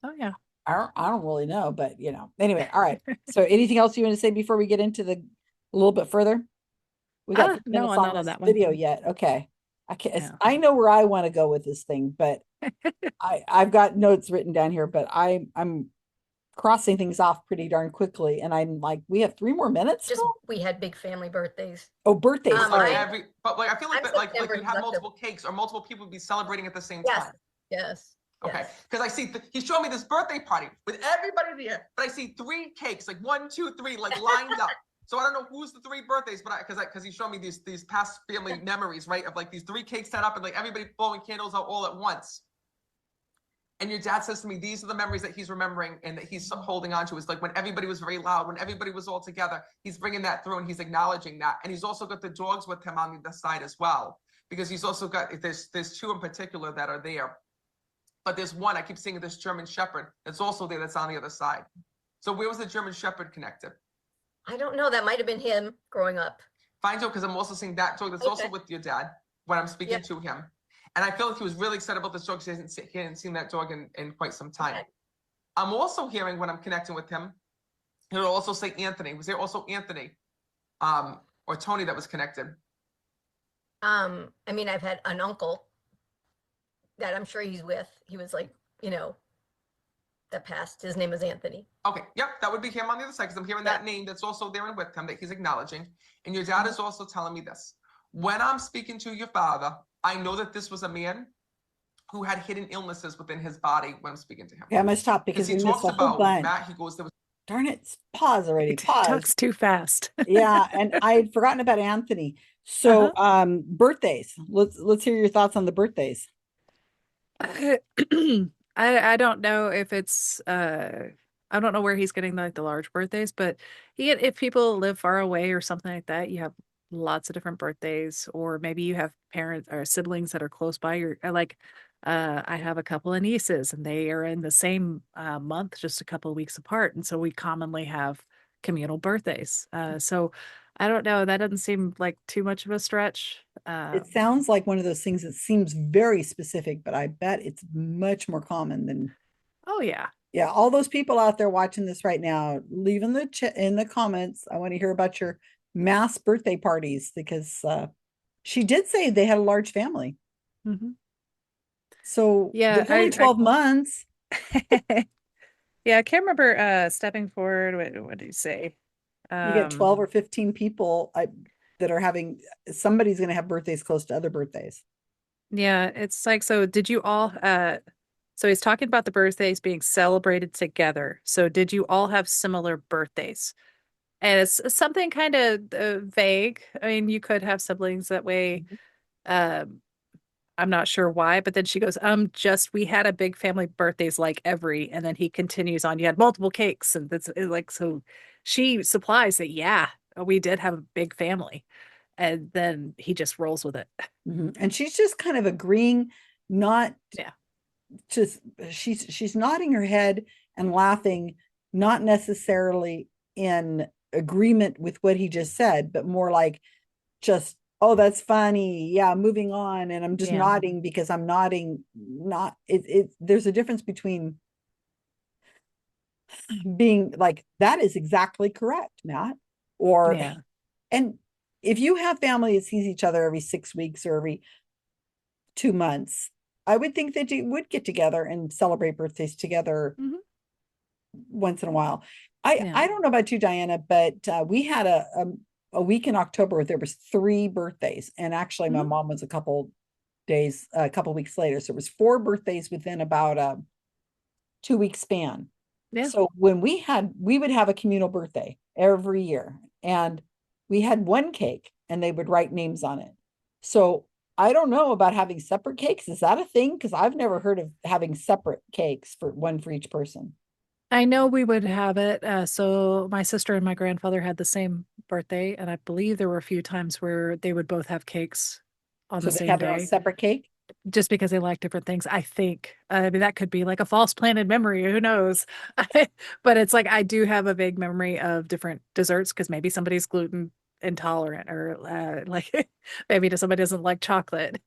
Oh yeah. I don't really know, but you know, anyway, all right. So anything else you want to say before we get into the a little bit further? We got 3 minutes No, on not on this that one. video yet. Okay. I can't, Yeah. I know where I want to go with this thing, but I've got notes written down here, but I'm crossing things off pretty darn quickly. And I'm like, we have 3 more minutes Just still? we had big family birthdays. Oh, birthdays. But like Sorry. I'm every, but like I feel like I'm that like September you'd have deductible. multiple cakes or multiple people would be celebrating at the same Yes, time. yes, Okay, yes. because I see he's showing me this birthday party with everybody there, but I see 3 cakes, like 1, 2, 3, like lined up. So I don't know who's the 3 birthdays, but because he's showing me these past family memories, right? Of like these 3 cakes set up and like everybody blowing candles out all at once. And your dad says to me, these are the memories that he's remembering and that he's holding on to. Is like when everybody was very loud, when everybody was all together, he's bringing that through and he's acknowledging that. And he's also got the dogs with him on the other side as well, because he's also got there's 2 in particular that are there. But there's one, I keep seeing this German Shepherd that's also there that's on the other side. So where was the German Shepherd connected? I don't know. That might have been him growing up. Find out, because I'm also seeing that dog that's Okay. also with your dad when I'm speaking Yep. to him. And I feel like he was really excited about this dog because he hadn't seen that dog in quite some time. Okay. I'm also hearing when I'm connecting with him, he'll also say Anthony. Was there also Anthony or Tony that was connected? I mean, I've had an uncle that I'm sure he's with. He was like, that passed. His name was Anthony. Okay, yep, that would be him on the other side because I'm hearing that name that's also there and with him that he's acknowledging. And your dad is also telling me this. when I'm speaking to your father, I know that this was a man who had hidden illnesses within his body when I'm speaking to him. Okay, I'm gonna stop because Because he we missed talks a whole about bunch. Matt, he goes, there was Darn it, pause already, It pause. talks too fast. Yeah, and I had forgotten about Anthony. So, birthdays. Let's hear your thoughts on the birthdays. I don't know if it's I don't know where he's getting like the large birthdays, but if people live far away or something like that, you have lots of different birthdays, or maybe you have parents or siblings that are close by. Or like I have a couple of nieces and they are in the same month, just a couple of weeks apart, and so we commonly have communal birthdays. So I don't know. That doesn't seem like too much of a stretch. It sounds like one of those things that seems very specific, but I bet it's much more common than. Oh yeah. Yeah, all those people out there watching this right now, leave in the comments. I want to hear about your mass birthday parties because she did say they had a large family. Hmm. So Yeah, there's only 12 months. Yeah, I can't remember stepping forward. What did you say? You get 12 or 15 people that are having, somebody's going to have birthdays close to other birthdays. Yeah, it's like, so did you all so he's talking about the birthdays being celebrated together. So did you all have similar birthdays? And it's something kind of vague. I mean, you could have siblings that way. Um, I'm not sure why, but then she goes, just we had a big family birthdays like every, and then he continues on, you had multiple cakes, and that's like, so she supplies that, yeah, we did have a big family, and then he just rolls with it. And she's just kind of agreeing, not Yeah. just she's nodding her head and laughing, not necessarily in agreement with what he just said, but more like just, oh, that's funny, yeah, moving on. And I'm just Yeah. nodding because I'm nodding, not there's a difference between being like, that is exactly correct, Matt, or Yeah. and if you have family that sees each other every 6 weeks or every 2 months, I would think that you would get together and celebrate birthdays together Mhm. once in a while. I Yeah. don't know about you, Diana, but we had a week in October where there was 3 birthdays, and actually my Mhm. mom was a couple weeks later, so it was 4 birthdays within about a 2 week span. Yeah. So when we would have a communal birthday every year, and we had one cake and they would write names on it. So I don't know about having separate cakes. Is that a thing? Because I've never heard of having separate cakes for one for each person. I know we would have it. So my sister and my grandfather had the same birthday, and I believe there were a few times where they would both have cakes on So the they same have their own day, separate cake. just because they like different things. I think. I mean, that could be like a false planted memory. Who knows? But it's like I do have a vague memory of different desserts because maybe somebody's gluten intolerant, or like maybe somebody doesn't like chocolate.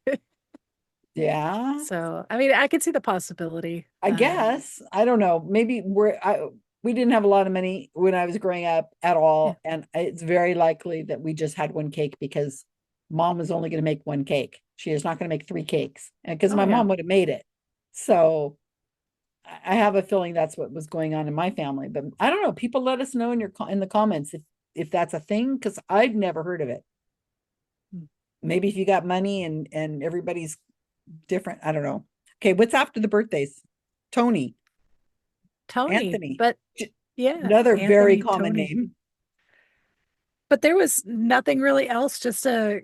Yeah, So I mean, I could see the possibility. I guess. I don't know. Maybe we didn't have a lot of money when I was growing up at Yeah. all. And it's very likely that we just had one cake because mom was only going to make one cake. She is not going to make 3 cakes, and because Oh my yeah. mom would have made it. So I have a feeling that's what was going on in my family. But I don't know. People let us know in the comments if that's a thing, because I've never heard of it. Hmm. Maybe if you got money and everybody's different. I don't know. Okay, what's after the birthdays? Tony, Tony, Anthony, but yeah, another very Anthony, common Tony. name. But there was nothing really else, just a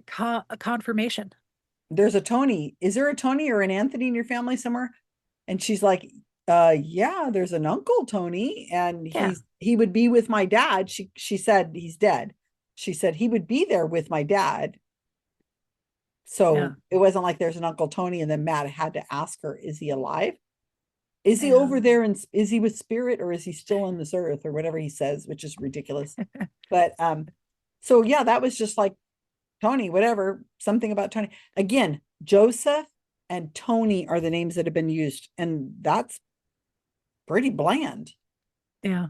confirmation. There's a Tony. Is there a Tony or an Anthony in your family somewhere? And she's like, yeah, there's an Uncle Tony, and Yeah, he would be with my dad. She said he's dead. She said he would be there with my dad. yeah, So it wasn't like there's an Uncle Tony, and then Matt had to ask her, is he alive? Is he yeah. over there, and is he with spirit, or is he still on this earth, or whatever he says, which is ridiculous. But so yeah, that was just like Tony, whatever, something about Tony. Again, Joseph and Tony are the names that have been used, and that's pretty bland. Yeah.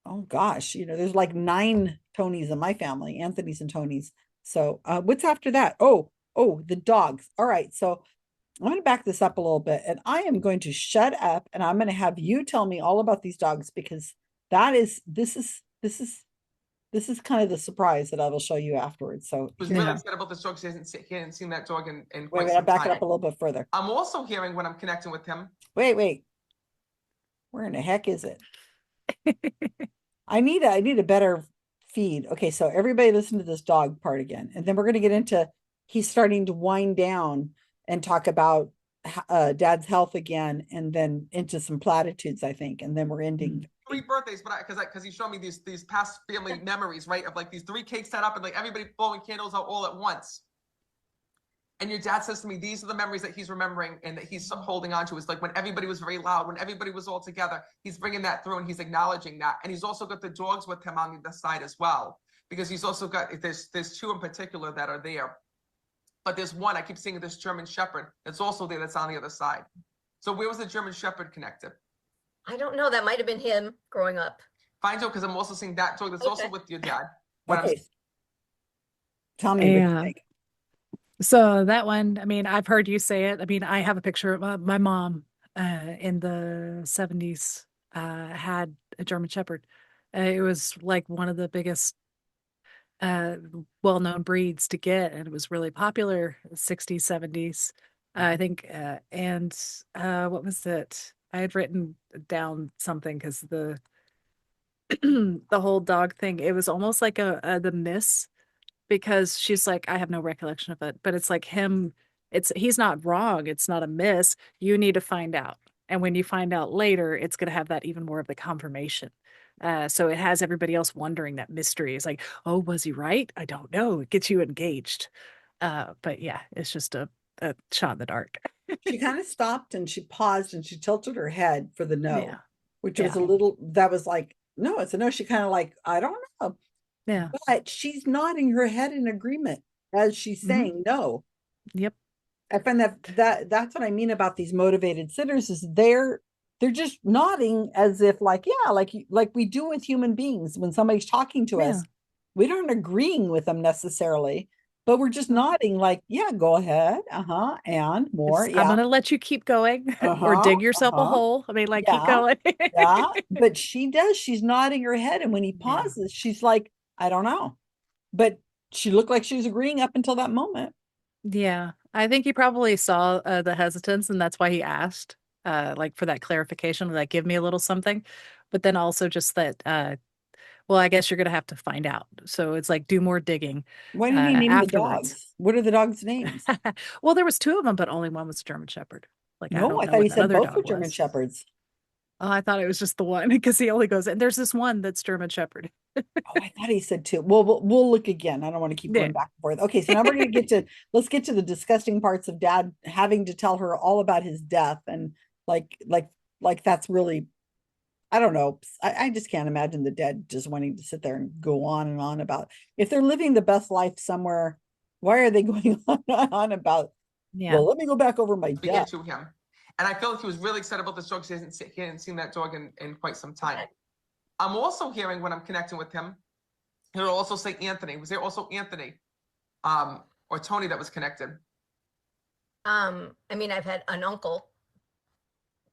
Oh gosh, there's like 9 Tonys in my family, Anthony's and Tonys. So what's after that? Oh, the dogs. All right, so I'm going to back this up a little bit, and I am going to shut up, and I'm going to have you tell me all about these dogs, because this is This is kind of the surprise that I will show you afterwards. So Was here, really Yeah. excited about this dog. He hadn't seen that dog in wait, quite wait, some I'm backing time. up a little bit further. I'm also hearing when I'm connecting with him. Wait. Where in the heck is it? I need a better feed. Okay, so everybody listen to this dog part again. And then we're gonna get into he's starting to wind down and talk about dad's health again, and then into some platitudes, I think. And then we're ending. 3 birthdays, but because he showed me these past family memories, right? Of like these 3 cakes set up and like everybody blowing candles out all at once. And your dad says to me, these are the memories that he's remembering and that he's holding on to. Is like when everybody was very loud, when everybody was all together, he's bringing that through and he's acknowledging that. And he's also got the dogs with him on the side as well, because he's also got, there's 2 in particular that are there. But there's one, I keep seeing this German Shepherd that's also there that's on the other side. So where was the German Shepherd connected? I don't know. That might have been him growing up. Find out, because I'm also seeing that dog that's also Okay. with your dad. When Okay. Tell me what you Yeah. think. So that one, I mean, I've heard you say it. I mean, I have a picture of my mom in the 70s had a German Shepherd. It was like one of the biggest well-known breeds to get, and it was really popular in the 60s, 70s. I think and what was it? I had written down something because the the whole dog thing, it was almost like the miss, because she's like, I have no recollection of it, but it's like him, he's not wrong. It's not a miss. You need to find out. And when you find out later, it's going to have that even more of the confirmation. So it has everybody else wondering that mystery. It's like, oh, was he right? I don't know. It gets you engaged. But yeah, it's just a shot in the dark. She kind of stopped and she paused and she tilted her head for the no, Yeah. which Yeah. was a little, that was like, no, it's a no. She kind of like, I don't know. Yeah. But she's nodding her head in agreement as she's saying no. Yep. I find that's what I mean about these motivated sitters is they're just nodding as if like, yeah, like we do with human beings when somebody's talking to us. We aren't agreeing with them necessarily, but we're just nodding like, yeah, go ahead. And more. I'm Yeah. gonna let you keep going or dig yourself a hole. I mean, like, keep going. Yeah. But she does. She's nodding her head. And when he Yeah. pauses, she's like, I don't know. But she looked like she was agreeing up until that moment. Yeah, I think he probably saw the hesitance, and that's why he asked, like for that clarification, like give me a little something. But then also just that, well, I guess you're gonna have to find out. So it's like do more digging Why didn't he name the afterwards. dogs? What are the dogs' names? Well, there was 2 of them, but only one was a German Shepherd. Like I No, don't I know thought what he the said other both were dog German was. Shepherds. Oh, I thought it was just the one because he only goes, and there's this one that's German Shepherd. Oh, I thought he said two. Well, we'll look again. I don't want to keep Yeah. going back and forth. Okay, so now we're going to let's get to the disgusting parts of dad having to tell her all about his death and like that's really, I don't know. I just can't imagine the dead just wanting to sit there and go on and on about if they're living the best life somewhere. Why are they going on and on about? Yeah. Well, let me go back over my Begin death. to him. And I feel like he was really excited about this dog. He hadn't seen that dog in quite some time. I'm also hearing when I'm connecting with him, he'll also say Anthony. Was there also Anthony or Tony that was connected? I mean, I've had an uncle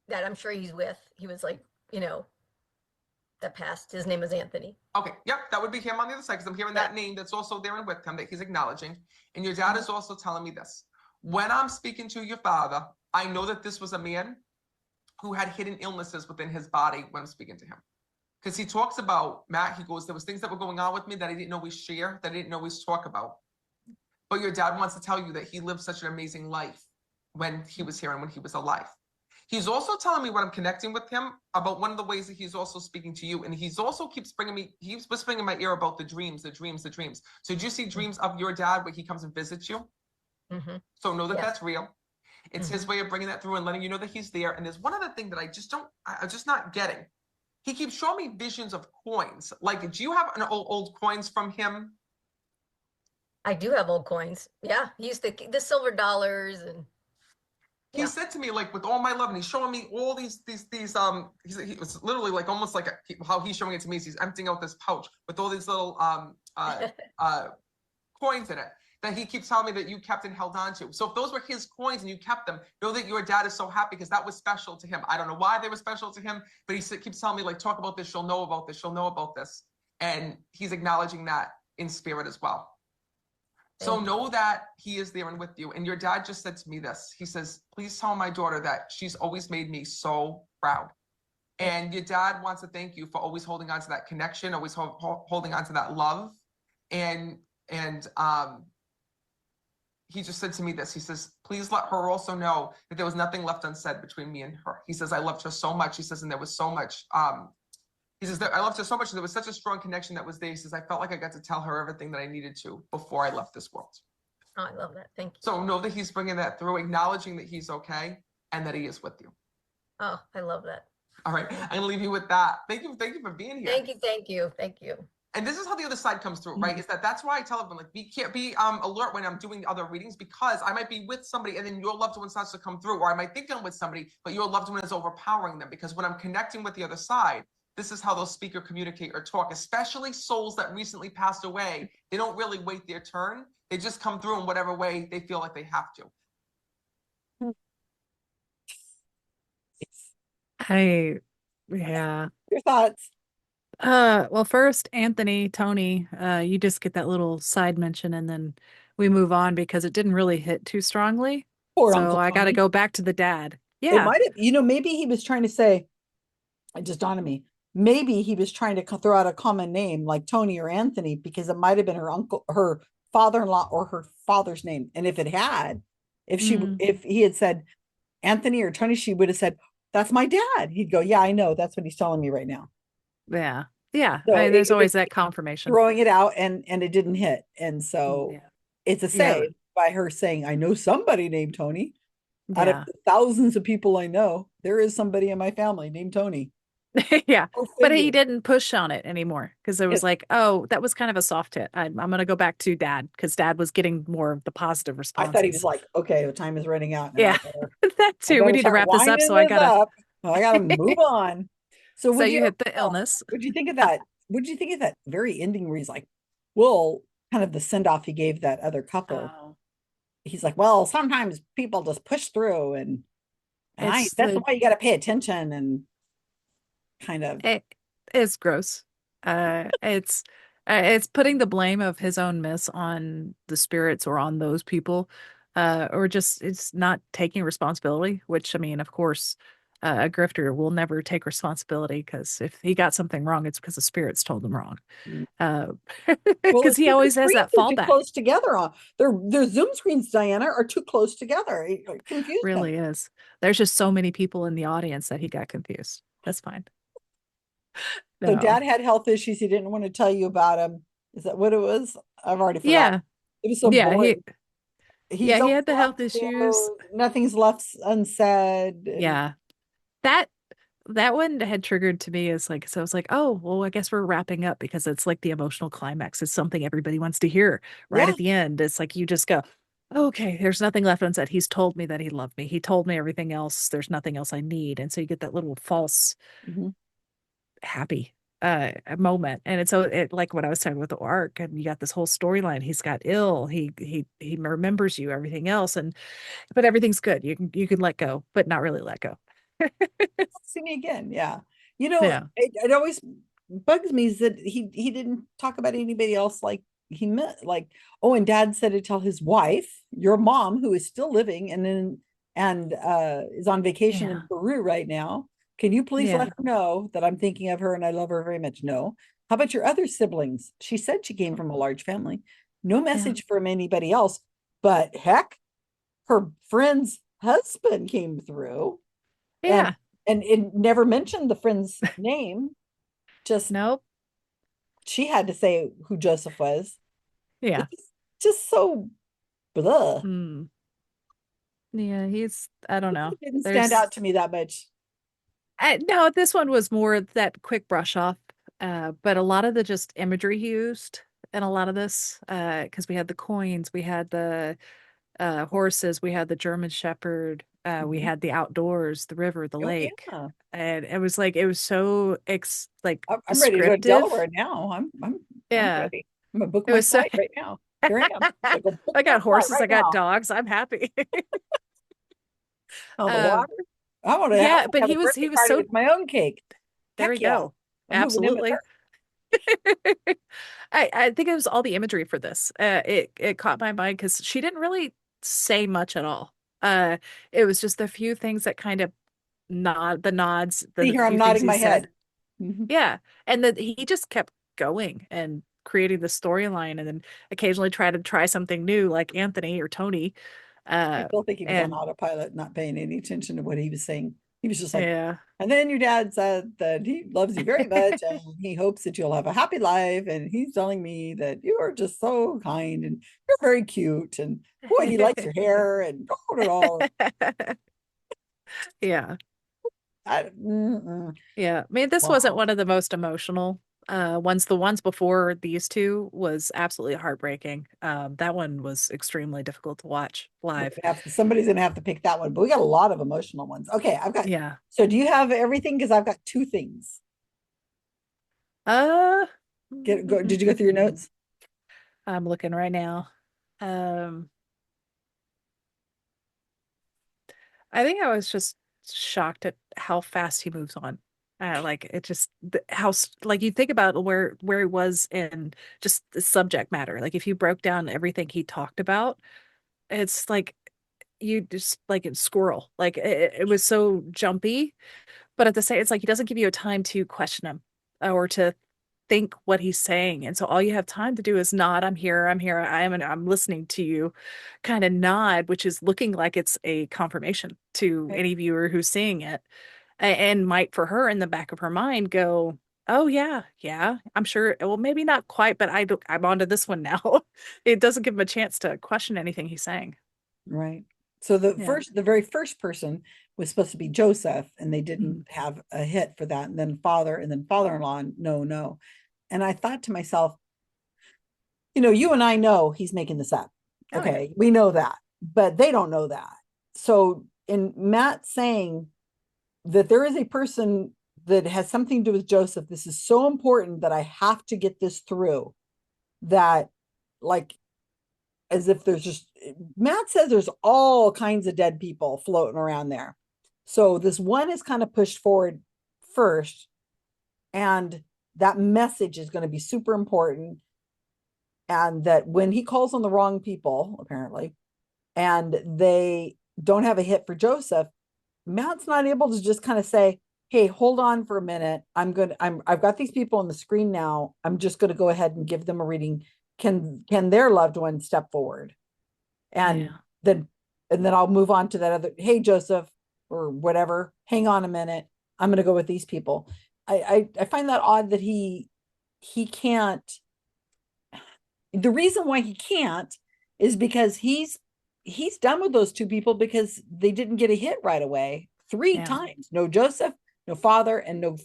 that I'm sure he's with. He was like, that passed. His name was Anthony. Okay, yep, that would be him on the other side because I'm hearing that name that's also there and with him that he's acknowledging. And your dad is also telling me this. When I'm speaking to your father, I know that this was a man who had hidden illnesses within his body when I'm speaking to him. Because he talks about, Matt, he goes, there was things that were going on with me that I didn't always share, that I didn't always talk about. But your dad wants to tell you that he lived such an amazing life when he was here and when he was alive. He's also telling me when I'm connecting with him about one of the ways that he's also speaking to you. And he's also keeps whispering in my ear about the dreams. So did you see dreams of your dad where he comes and visits you? Mm-hmm. So know that that's real. It's Mm-hmm. his way of bringing that through and letting you know that he's there. And there's one other thing that I'm just not getting. He keeps showing me visions of coins. Like, do you have an old coins from him? I do have old coins. Yeah, he used the silver dollars and. He said to me, like, with all my love, and he's showing me all these he was literally like almost like how he's showing it to me. He's emptying out this pouch with all these little coins in it that he keeps telling me that you kept and held on to. So if those were his coins and you kept them, know that your dad is so happy because that was special to him. I don't know why they were special to him, but he keeps telling me, like, talk about this. She'll know about this. She'll know about this. And he's acknowledging that in spirit as well. So Thank know that he is there and with you. And your dad just said to me this. He says, please tell my daughter that she's always made me so proud. And your dad wants to thank you for always holding on to that connection, always holding on to that love. And he just said to me this. He says, please let her also know that there was nothing left unsaid between me and her. He says, I loved her so much. He says, and there was so much, he says that I loved her so much. There was such a strong connection that was there. He says, I felt like I got to tell her everything that I needed to before I left this world. Oh, I love that. Thank you. So know that he's bringing that through, acknowledging that he's okay and that he is with you. Oh, I love that. All right. I'm going to leave you with that. Thank you for being here. Thank you. Thank you. Thank you. And this is how the other side comes through, right? Is that's why I tell everyone, like, be alert when I'm doing the other readings, because I might be with somebody and then your loved one starts to come through, or I might think I'm with somebody, but your loved one is overpowering them. Because when I'm connecting with the other side, this is how they'll speak or communicate or talk, especially souls that recently passed away. They don't really wait their turn. They just come through in whatever way they feel like they have to. Yeah. Your thoughts? Well, first, Anthony, Tony, you just get that little side mention and then we move on because it didn't really hit too strongly. Poor So Uncle I got to Tony. go back to the dad. It Yeah. might have, maybe he was trying to say, it just dawned on me. Maybe he was trying to throw out a common name like Tony or Anthony, because it might have been her uncle, her father-in-law, or her father's name. And if it had, if he had said Anthony or Tony, she would have said, "That's my dad." He'd go, "Yeah, I know. That's what he's telling me right now." Yeah. Yeah. So There's it was always that confirmation. throwing it out, and it didn't hit, and so Yeah. it's a Yeah. save by her saying, "I know somebody named Tony. Out of Yeah. the thousands of people I know, there is somebody in my family named Tony." Yeah. Go But he figure. didn't push on it anymore because it was like, oh, that was kind of a soft hit. I'm going to go back to dad because dad was getting more of the positive I thought he was responses. like, "Okay, the time is running out now. Yeah. That I too. We better need to start wrap this up. winding So I this gotta. up. I gotta move on." So So you hit the illness. what'd you think of that? What'd you think of that very ending where he's like, well, kind of the send off he gave that other couple? Oh, He's like, well, sometimes people just push through, and it's that's the why you got to pay attention, and kind of, it is gross. It's putting the blame of his own miss on the spirits or on those people, or just it's not taking responsibility. Which I mean, of course, a grifter will never take responsibility because if he got something wrong, it's because the spirits told him wrong. Uh, well, because it's he because the always has screens that are too fallback. close together. On their Zoom screens, Diana, are too close together. It confused him. Really is. There's just so many people in the audience that he got confused. That's fine. So No. dad had health issues. He didn't want to tell you about them. Is that what it was? I've already forgotten. Yeah. It was so Yeah. boring. He's He always had the health issues. nothing's left unsaid. And Yeah. That that one had triggered to me as like, so I was like, oh, well, I guess we're wrapping up because it's like the emotional climax. It's something everybody wants to hear right yeah, at the end. It's like you just go, okay, there's nothing left unsaid. He's told me that he loved me. He told me everything else. There's nothing else I need. And so you get that little false mhm. happy moment. And it's so it like what I was saying with the arc, and you got this whole storyline. He's got ill. He remembers you, everything else, and but everything's good. You can let go, but not really let go. See me again. Yeah. Yeah. It always bugs me is that he didn't talk about anybody else like he meant. Like, oh, and dad said to tell his wife, your mom, who is still living and is on vacation in Yeah. Peru right now. Can you please Yeah. let her know that I'm thinking of her and I love her very much? No. How about your other siblings? She said she came from a large family. No Yeah. message from anybody else, but heck, her friend's husband came through, and Yeah. it never mentioned the friend's name. Just Nope. she had to say who Joseph was. Yeah. It's just so blah. Hmm. Yeah, I don't know. It didn't stand There's out to me that much. no, this one was more that quick brush off. But a lot of the just imagery he used and a lot of this, because we had the coins, we had the horses, we had the German Shepherd, we Mhm. had the outdoors, the river, the Oh lake. yeah, And it was like it was so I'm ready to go to descriptive. Delaware now. I'm Yeah. ready. I'm gonna book It my was so flight right now. Here I am. I'm gonna go book I my got flight horses, I right got now. dogs. I'm happy. On the Um, water. I want to yeah, but have a he birthday was party so with my own cake. there we Heck yeah. go. I'm moving in with Absolutely. her. I think it was all the imagery for this. It caught my mind because she didn't really say much at all. Uh, it was just a few things that kind of the nods, See the here, I'm few things nodding he my head. said. Mhm. Yeah, and that he just kept going and creating the storyline, and then occasionally try something new, like Anthony or Tony. I Uh, still think he was on and autopilot, not paying any attention to what he was saying. He was just like, yeah. and then your dad said that he loves you very much and he hopes that you'll have a happy life. And he's telling me that you are just so kind and you're very cute. And boy, he likes your hair and all. Yeah. Mm-mm. Yeah. I mean, this wasn't Wow. one of the most emotional ones. The ones before these two was absolutely heartbreaking. That one was extremely difficult to watch live. Somebody's gonna have to pick that one, but we got a lot of emotional ones. Okay, I've got. Yeah. So do you have everything? Because I've got two things. Uh, Did you go through your notes? I'm looking right now. Um, I think I was just shocked at how fast he moves on. Like it just like you think about where he was in just the subject matter. Like if you broke down everything he talked about, it's like you just like a squirrel. Like it was so jumpy, but at the same, it's like he doesn't give you a time to question him or to think what he's saying. And so all you have time to do is nod, I'm here, I'm listening to you, kind of nod, which is looking like it's a confirmation to Okay. any viewer who's seeing it. And might for her in the back of her mind go, oh yeah, yeah, I'm sure. Well, maybe not quite, but I'm onto this one now. It doesn't give him a chance to question anything he's saying. Right. So Yeah. the very first person was supposed to be Joseph, and they Mhm. didn't have a hit for that. And then father-in-law, no, no. And I thought to myself, you and I know he's making this up. Oh yeah. Okay, we know that, but they don't know that. So in Matt saying that there is a person that has something to do with Joseph, this is so important that I have to get this through. That, like, as if there's just Matt says there's all kinds of dead people floating around there. So this one is kind of pushed forward first, and that message is going to be super important. And that when he calls on the wrong people, apparently, and they don't have a hit for Joseph, Matt's not able to just kind of say, hey, hold on for a minute. I've got these people on the screen now. I'm just going to go ahead and give them a reading. Can their loved one step forward? And Yeah. then I'll move on to that other, hey, Joseph, or whatever, hang on a minute. I'm going to go with these people. I find that odd that he can't. The reason why he can't is because he's done with those two people because they didn't get a hit right away three Yeah. times. No Joseph, no father, and no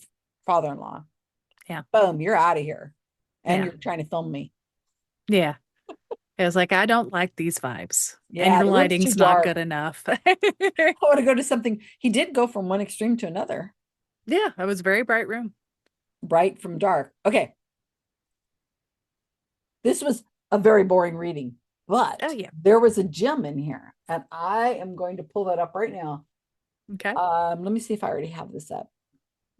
father-in-law. Yeah. Boom, you're out of here. And Yeah. you're trying to film me. Yeah. It was like, I don't like these vibes. And Yeah, your the room's too lighting's not dark. good enough. I want to go to something. He did go from one extreme to another, Yeah, it was a very bright room. bright from dark. Okay. This was a very boring reading, but Oh yeah. there was a gem in here. And I am going to pull that up right now. Okay. Let me see if I already have this up.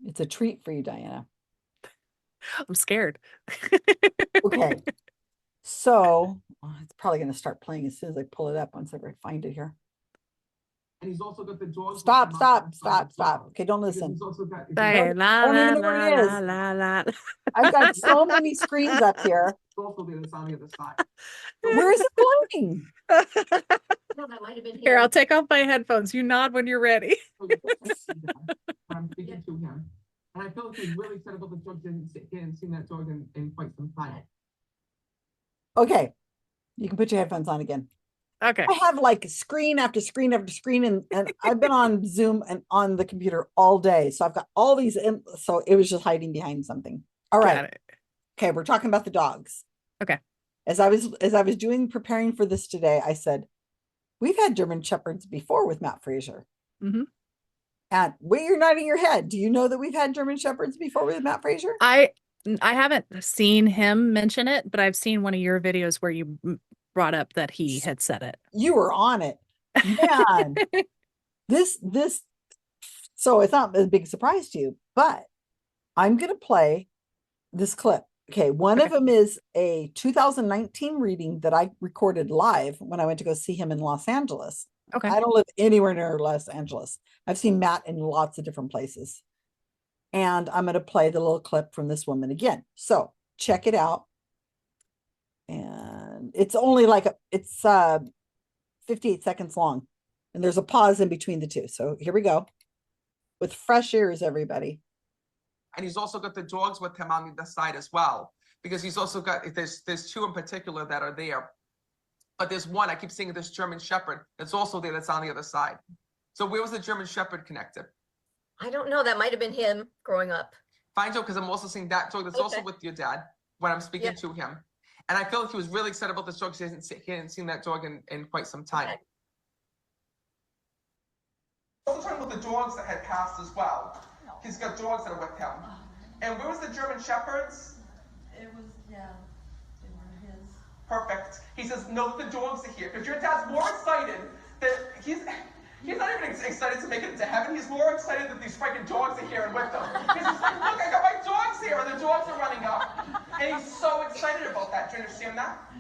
It's a treat for you, Diana. I'm scared. Okay. So it's probably going to start playing as soon as I pull it up once I find it here. And he's also got the doors. Stop. Okay, don't listen. He's also got. Hey, I la don't la even know where la it la is. la la. I've got so many screens up here. Also there, it's on the other side. Where is it playing? No, that might have been Here, him. I'll take off my headphones. You nod when you're ready. I'm speaking to him. And I feel like he's really excited about the dog. He hadn't seen that dog in quite some time. Okay. You can put your headphones on again. Okay. I have like screen after screen after screen, and I've been on Zoom and on the computer all day. So I've got all these so it was just hiding behind something. All right. Got it. Okay, we're talking about the dogs. Okay. As I was preparing for this today, I said, we've had German Shepherds before with Matt Fraser. Mm-hmm. And you're nodding your head. Do you know that we've had German Shepherds before with Matt Fraser? I haven't seen him mention it, but I've seen one of your videos where you brought up that he had said it. You were on it. Man, this so it's not a big surprise to you, but I'm going to play this clip Okay, one of them is a 2019 reading that I recorded live when I went to go see him in Los Angeles. Okay. I don't live anywhere near Los Angeles. I've seen Matt in lots of different places. And I'm going to play the little clip from this woman again. So check it out. And it's only like it's 58 seconds long. And there's a pause in between the two. So here we go. With fresh ears, everybody. And he's also got the dogs with him on the side as well, because he's also got, there's two in particular that are there, but there's one, I keep seeing this German Shepherd that's also there, that's on the other side. So where was the German Shepherd connected? I don't know. That might have been him growing up. Fine, Joe, because I'm also seeing that dog that's also Okay. with your dad when I'm speaking Yep. to him. And I feel like he was really excited about this dog because he hadn't seen that dog in quite some time. Okay. Also talking about the dogs that had passed as well. He's got dogs that are with him. And where was the German Shepherds? It was, yeah, they were his. Perfect. He says, no, the dogs are here. Because your dad's more excited that he's not even excited to make it to heaven. He's more excited that these freaking dogs are here and with them. Because he's like, look, I got my dogs here, and the dogs are running up. And he's so excited about that. Do you understand that?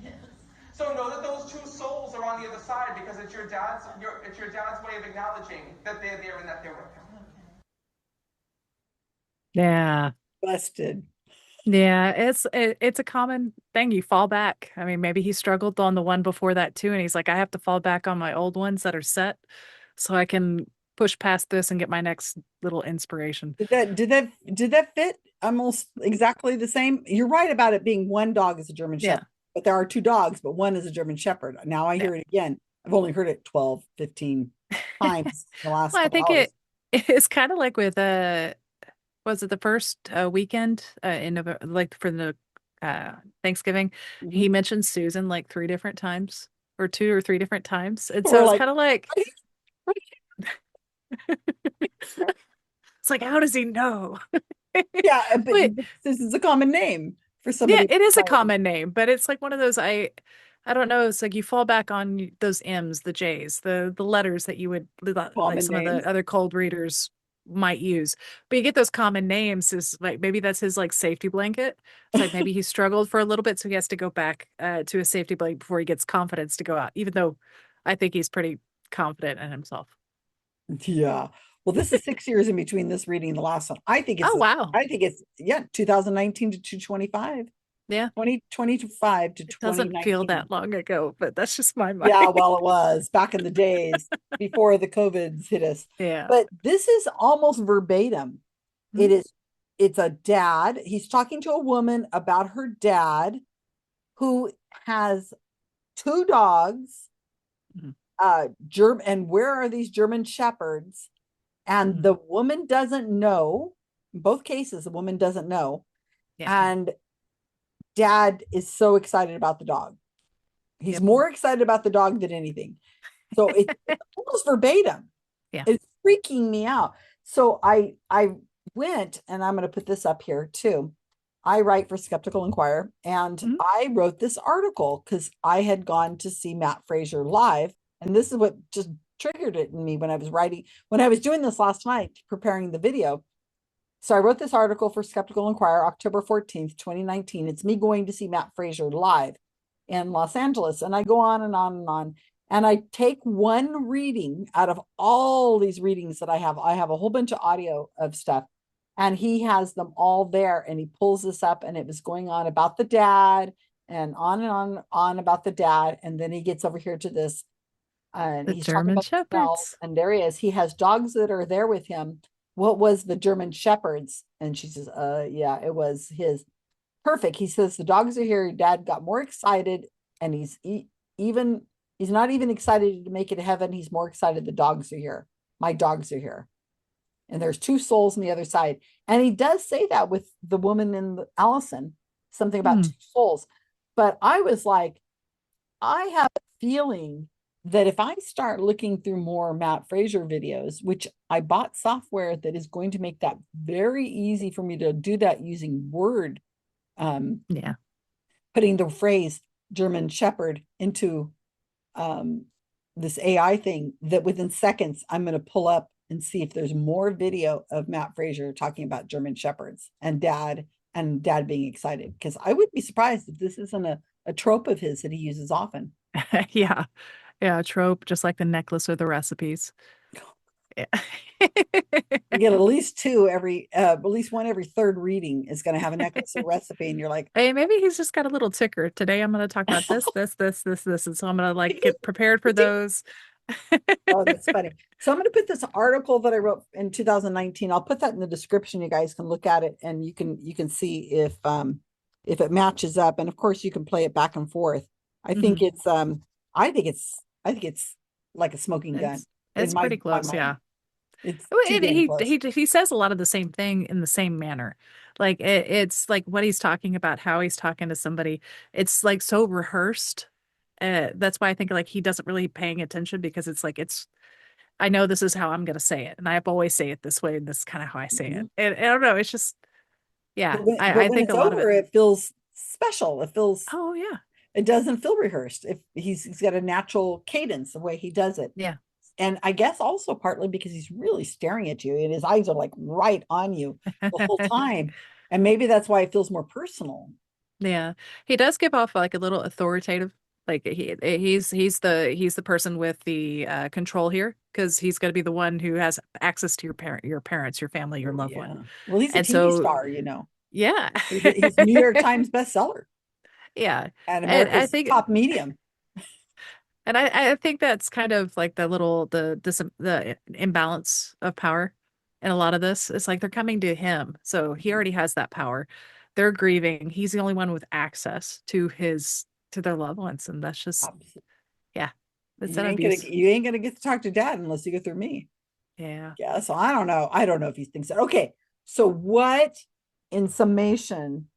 Yes. So know that those two souls are on the other side, because it's your dad's way of acknowledging that they're there and that they're with him. Yeah. Busted. Yeah, it's a common thing. You fall back. I mean, maybe he struggled on the one before that too, and he's like, I have to fall back on my old ones that are set so I can push past this and get my next little inspiration. Did that fit almost exactly the same? You're right about it being one dog is a German Yeah. Shepherd, but there are two dogs, but one is a German Shepherd. Now I hear it again. I've only heard it 12, 15 times in the last Well, I couple think hours. it's kind of like with was it the first weekend in November, like for the Thanksgiving? He Mhm. mentioned Susan like 3 different times, or 2 or 3 different times, and We're so it's like, kind of like "What it's like, how does he know? yeah, But but this is a common name for yeah, somebody. it is a common name, but it's like one of those I don't know. It's like you fall back on those M's, the J's, the letters that you would like Common some of names. the other cold readers might use. But you get those common names is like maybe that's his like safety blanket. It's like maybe he struggled for a little bit, so he has to go back to a safety blanket before he gets confidence to go out. Even though I think he's pretty confident in himself. Yeah. Well, this is 6 years in between this reading and the last one. Oh wow, I think it's, yeah, 2019 to 225. yeah, 2025 to it doesn't feel 2019. that long ago, but that's just my mind. Yeah, well, it was back in the days before the COVIDs hit us. Yeah. But this is almost verbatim. Mhm. It's a dad. He's talking to a woman about her dad who has two dogs. Mhm. And where are these German Shepherds? And Mhm. the woman doesn't know. In both cases, the woman doesn't know. Yeah. And dad is so excited about the dog. He's Yep. more excited about the dog than anything. So it's almost verbatim. Yeah. It's freaking me out. So I went, and I'm going to put this up here too. I write for Skeptical Inquirer, and Mhm. I wrote this article because I had gone to see Matt Fraser live, and this is what just triggered it in me when I was doing this last night, preparing the video. So I wrote this article for Skeptical Inquirer, October 14th, 2019. It's me going to see Matt Fraser live in Los Angeles. And I go on and on and on. And I take one reading out of all these readings that I have. I have a whole bunch of audio of stuff. And he has them all there. And he pulls this up, and it was going on about the dad and on about the dad. And then he gets over here to this. And The he's talking German about the smells. Shepherds. And there he is. He has dogs that are there with him. What was the German Shepherds? And she says, yeah, it was his. Perfect. He says, the dogs are here. Dad got more excited, and he's not even excited to make it to heaven. He's more excited the dogs are here. My dogs are here. And there's two souls on the other side. And he does say that with the woman in Allison, something about two souls. But I was like, I have a feeling that if I start looking through more Matt Fraser videos, which I bought software that is going to make that very easy for me to do that using Word, Yeah. putting the phrase German Shepherd into this AI thing, that within seconds, I'm going to pull up and see if there's more video of Matt Fraser talking about German Shepherds and dad and dad being excited, because I would be surprised if this isn't a trope of his that he uses often. Yeah. Yeah, trope, just like the necklace or the recipes. Yeah. You get at least two every, at least one every third reading is going to have a necklace or recipe, and you're like, Hey, maybe he's just got a little ticker. Today I'm going to talk about this. And so I'm going to like get prepared for those. oh, that's funny. So I'm going to put this article that I wrote in 2019. I'll put that in the description. You guys can look at it, and you can see if it matches up. And of course, you can play it back and forth. I think Mhm. it's I think it's like a smoking gun It's in pretty my close, mind. yeah. It's Well, too damn close. he says a lot of the same thing in the same manner. Like it's like what he's talking about, how he's talking to somebody. It's like so rehearsed. That's why I think like he doesn't really paying attention because it's like I know this is how I'm gonna say it, and I always say it this way, and this is kind of how I say it. Mhm. And I don't know, it's just yeah. But I when think a it's lot of it. over, it feels special. Oh yeah, It doesn't feel rehearsed. If he's got a natural cadence the way he does it. yeah. And I guess also partly because he's really staring at you and his eyes are like right on you the whole time. And maybe that's why it feels more personal. Yeah, he does give off like a little authoritative. Like he's the person with the control here because he's going to be the one who has access to your parents, your family, your Oh, loved one. yeah. Well, he's a And TV so star, yeah, He's New York Times bestseller yeah, and and I America's think top medium. and I think that's kind of like the imbalance of power in a lot of this. It's like they're coming to him, so he already has that power. They're grieving. He's the only one with access to their loved ones, and that's just yeah, it's an abuse. You ain't gonna get to talk to dad unless you go through me. Yeah. Yeah. So I don't know. I don't know if he thinks that. Okay. So what in summation,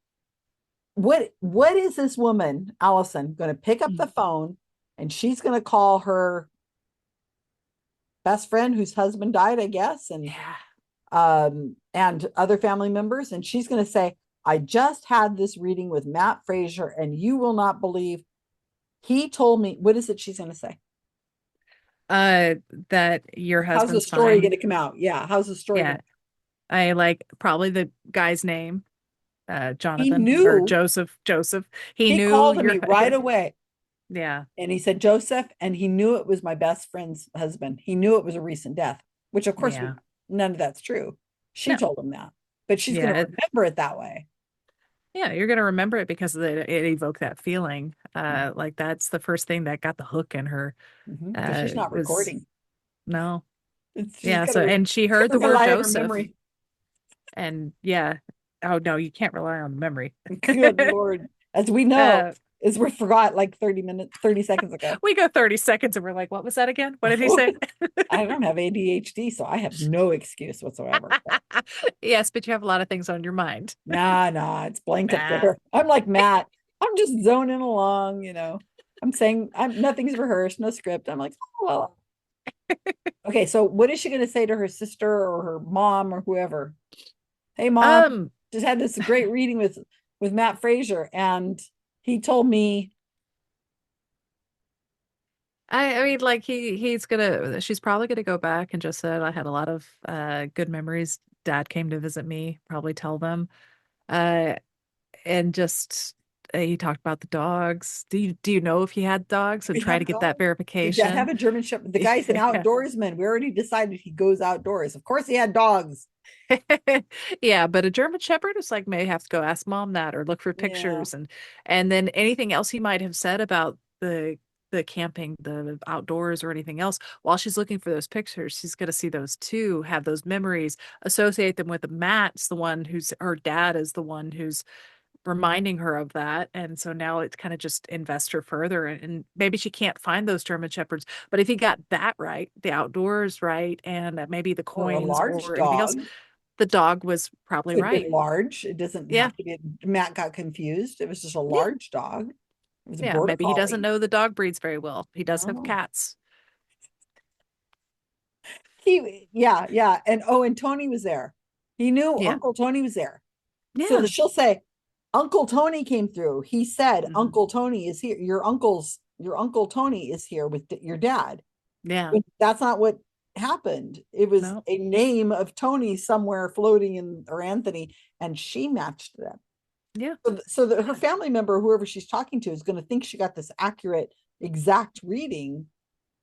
what is this woman, Allison, going to pick up the Mm. phone and she's going to call her best friend whose husband died, I guess, Yeah. and other family members, and she's going to say, I just had this reading with Matt Fraser, and you will not believe he told me. What is it she's going to say? Uh, that your How's the husband's story fine. going to come out? Yeah, how's the story going Yeah. to? I like probably the guy's name, He Jonathan or knew. Joseph. Joseph. He He knew called me your right away. yeah. And he said, Joseph, and he knew it was my best friend's husband. He knew it was a recent death, which of course Yeah. none of that's true. She No. told him that, but she's going Yeah. to remember it that way. Yeah, you're gonna remember it because it evoked that feeling. Like that's the first thing that got the hook in her. Because she's not Was recording. no. She's Yeah, so and she gonna heard the word rely on her Joseph memory. and yeah. Oh no, you can't rely on memory. Good Lord. As we know, uh as we forgot like 30 seconds ago. we go 30 seconds and we're like, what was that again? What did he say? I don't have ADHD, so I have no excuse whatsoever. Yes, but you have a lot of things on your mind. Nah, it's blanked up Nah. there. I'm like Matt. I'm just zoning along. I'm saying nothing's rehearsed, no script. I'm like, oh well. Okay, so what is she gonna say to her sister or her mom or whoever? Hey mom, Um, just had this great reading with Matt Fraser, and he told me. I mean, like she's probably gonna go back and just said I had a lot of good memories. Dad came to visit me, probably tell them. Uh, and just he talked about the dogs. Do you know if he had dogs and We try to have get that dogs. Did Dad have verification? a German Shepherd? The guy's an Yeah. outdoorsman. We already decided he goes outdoors. Of course, he had dogs. Yeah, but a German Shepherd is like may have to go ask mom that or look for Yeah. pictures and then anything else he might have said about the camping, the outdoors or anything else while she's looking for those pictures, she's going to see those too, have those memories, associate them with the Matt's the one who's her dad is the one who's reminding her of that. And so now it's kind of just invest her further and maybe she can't find those German Shepherds. But if he got that right, the outdoors right, and maybe the Or a coins large or anything else, dog. the dog was probably Could be right. large. It doesn't Yeah. have to be. Matt got confused. It was just a Yeah. large dog. It was a Yeah. border Maybe he doesn't collie. know the dog breeds very well. He does have Oh. cats. Yeah. And Tony was there. He knew Yeah. Uncle Tony was there. So Yeah. she'll say, Uncle Tony came through. He said, Mhm. Uncle Tony is here. Your Uncle Tony is here with your dad. Yeah. That's not what happened. It was No. a name of Tony somewhere floating in, or Anthony, and she matched them. Yeah. So that her family member, whoever she's talking to, is going to think she got this accurate, exact reading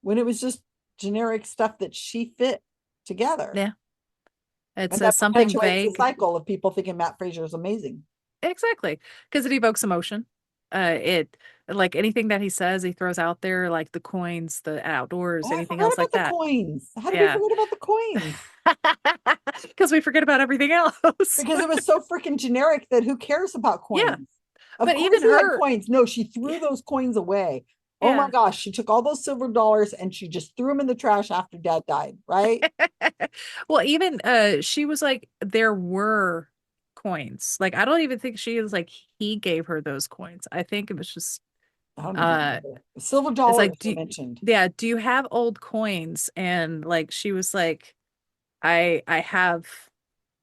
when it was just generic stuff that she fit together. Yeah. It And says that something perpetuates the vague. cycle of people thinking Matt Fraser is amazing. Exactly. Because it evokes emotion. It like anything that he says, he throws out there, like the coins, the outdoors, Oh, I anything forgot else about like the that. coins. How did we Yeah. forget about the coins? Because we forget about everything else. Because it was so freaking generic that who cares about Yeah. coins? Of But course even he had her, coins. No, she threw yeah, those coins away. Oh my yeah. gosh, she took all those silver dollars and she just threw them in the trash after dad died, right? Well, even she was like, there were coins. Like, I don't even think she was like, he gave her those coins. I think it was just I don't even uh remember. Silver it's like, dollars were mentioned. do you have old coins? And like she was like, I have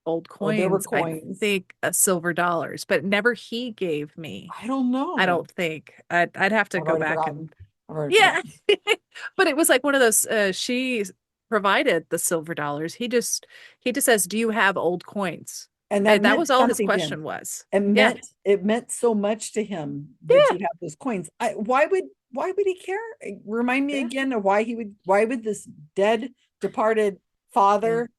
old Oh, there were coins. I coins. think silver dollars, but never he gave me. I don't I know. don't think. I'd have to I've go already back forgotten. and I've already yeah. forgotten. But it was like one of those she provided the silver dollars. He just says, "Do you have old coins?" And that And that meant was all his something to him. question was. It Yeah. meant so much to him that Yeah. you have those coins. Why would he care? Remind me Yeah. again of why would this dead departed Yeah. father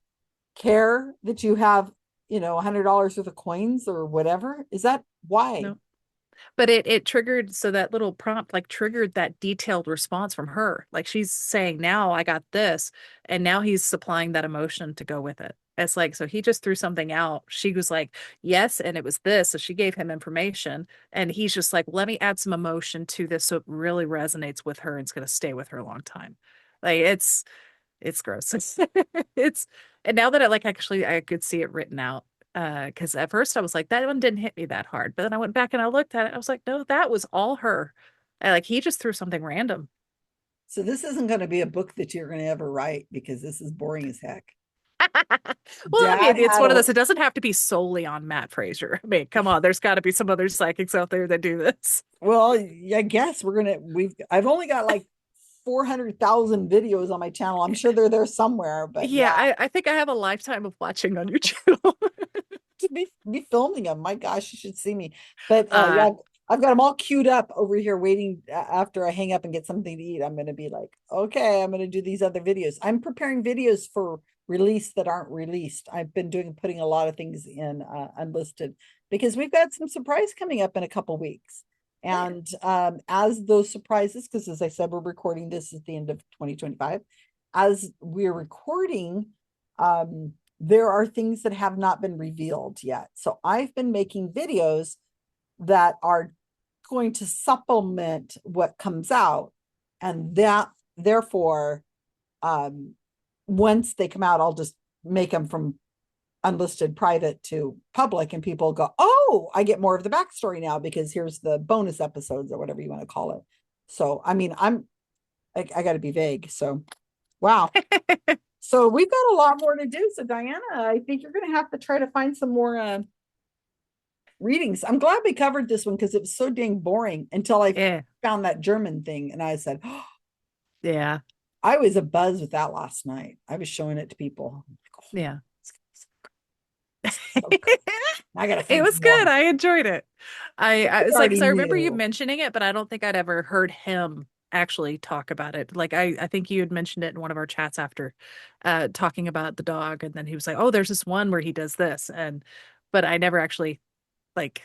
care that you have, $100 worth of coins or whatever? Is that why? No. But it triggered, so that little prompt like triggered that detailed response from her. Like she's saying, now I got this, and now he's supplying that emotion to go with it. It's like, so he just threw something out. She was like, yes, and it was this. So she gave him information, and he's just like, let me add some emotion to this so it really resonates with her and it's gonna stay with her a long time. Like it's gross. It's and now that I could see it written out. Because at first I was like, that one didn't hit me that hard. But then I went back and I looked at it. I was like, no, that was all her. Like he just threw something random. So this isn't going to be a book that you're going to ever write because this is boring as heck. Well, I Dad mean, it's had one of a those, it doesn't have to be solely on Matt Fraser. I mean, come on, there's got to be some other psychics out there that do this. well, I guess I've only got like 400,000 videos on my channel. I'm sure they're there somewhere, but Yeah, yeah, I think I have a lifetime of watching on your channel. to be filming them. My gosh, you should see me. But Uh, yeah, I've got them all queued up over here waiting after I hang up and get something to eat. I'm going to be like, okay, I'm going to do these other videos. I'm preparing videos for release that aren't released. I've been putting a lot of things in unlisted because we've got some surprise coming up in a couple weeks. And as those surprises, because as I said, we're recording this at the end of 2025. As we're recording, there are things that have not been revealed yet. So I've been making videos that are going to supplement what comes out. And that, therefore, once they come out, I'll just make them from unlisted private to public, and people go, oh, I get more of the backstory now because here's the bonus episodes or whatever you want to call it. So, I mean, I got to be vague. So, wow. So we've got a lot more to do. So Diana, I think you're going to have to try to find some more readings. I'm glad we covered this one because it was so dang boring until I yeah, found that German thing, and I said, oh, yeah, I was abuzz with that last night. I was showing it to people. yeah. So good. I got to It find was some more. good. I enjoyed it. I We was like, already because I remember you knew. mentioning it, but I don't think I'd ever heard him actually talk about it. Like I think you had mentioned it in one of our chats after talking about the dog, and then he was like, oh, there's this one where he does this, and but I never actually like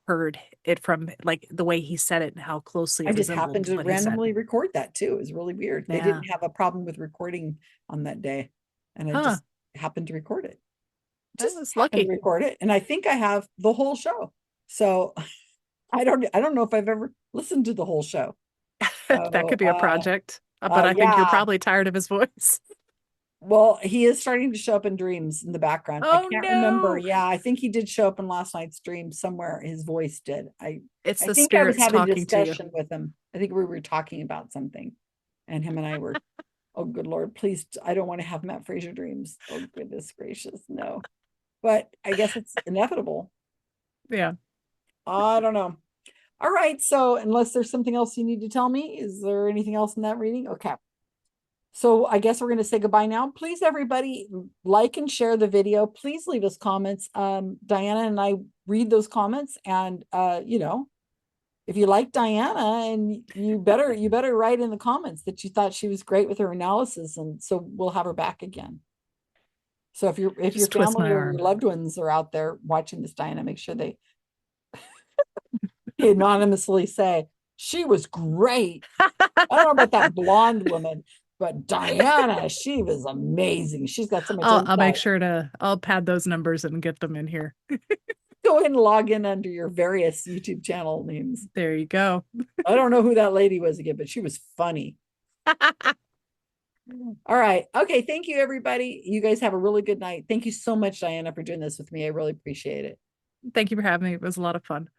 heard it from like the way he said it and how closely I it just happened resembled to what he said. randomly record that too. It was really weird. They Yeah. didn't have a problem with recording on that day, and I Huh. just happened to record it. That Just was happened to lucky. record it, and I think I have the whole show. So I don't know if I've ever listened to the whole show. That So could be a project. But I think you're yeah. probably tired of his voice. Well, he is starting to show up in dreams in the background. I Oh can't remember. no. Yeah, I think he did show up in last night's dream somewhere. His voice did. It's I the think I was spirits having a talking to you. discussion with him. I think we were talking about something, and him and I were, oh good Lord, please, I don't want to have Matt Fraser dreams. Oh goodness gracious, no. But I guess it's inevitable. Yeah. I don't know. All right, so unless there's something else you need to tell me, is there anything else in that reading? Okay. So I guess we're going to say goodbye now. Please, everybody, like and share the video. Please leave us comments. Diana and I read those comments, and you know, if you like Diana, and you better write in the comments that you thought she was great with her analysis, and so we'll have her back again. So if your Just twist family my or arm. your loved ones are out there watching this, Diana, make sure they anonymously say she was great. I don't know about that blonde woman, but Diana, she was amazing. She's got so much I'll make insight. sure to I'll pad those numbers and get them in here. Go ahead and log in under your various YouTube channel names. There you go. I don't know who that lady was again, but she was funny. All right. Okay. Thank you, everybody. You guys have a really good night. Thank you so much, Diana, for doing this with me. I really appreciate it. Thank you for having me. It was a lot of fun.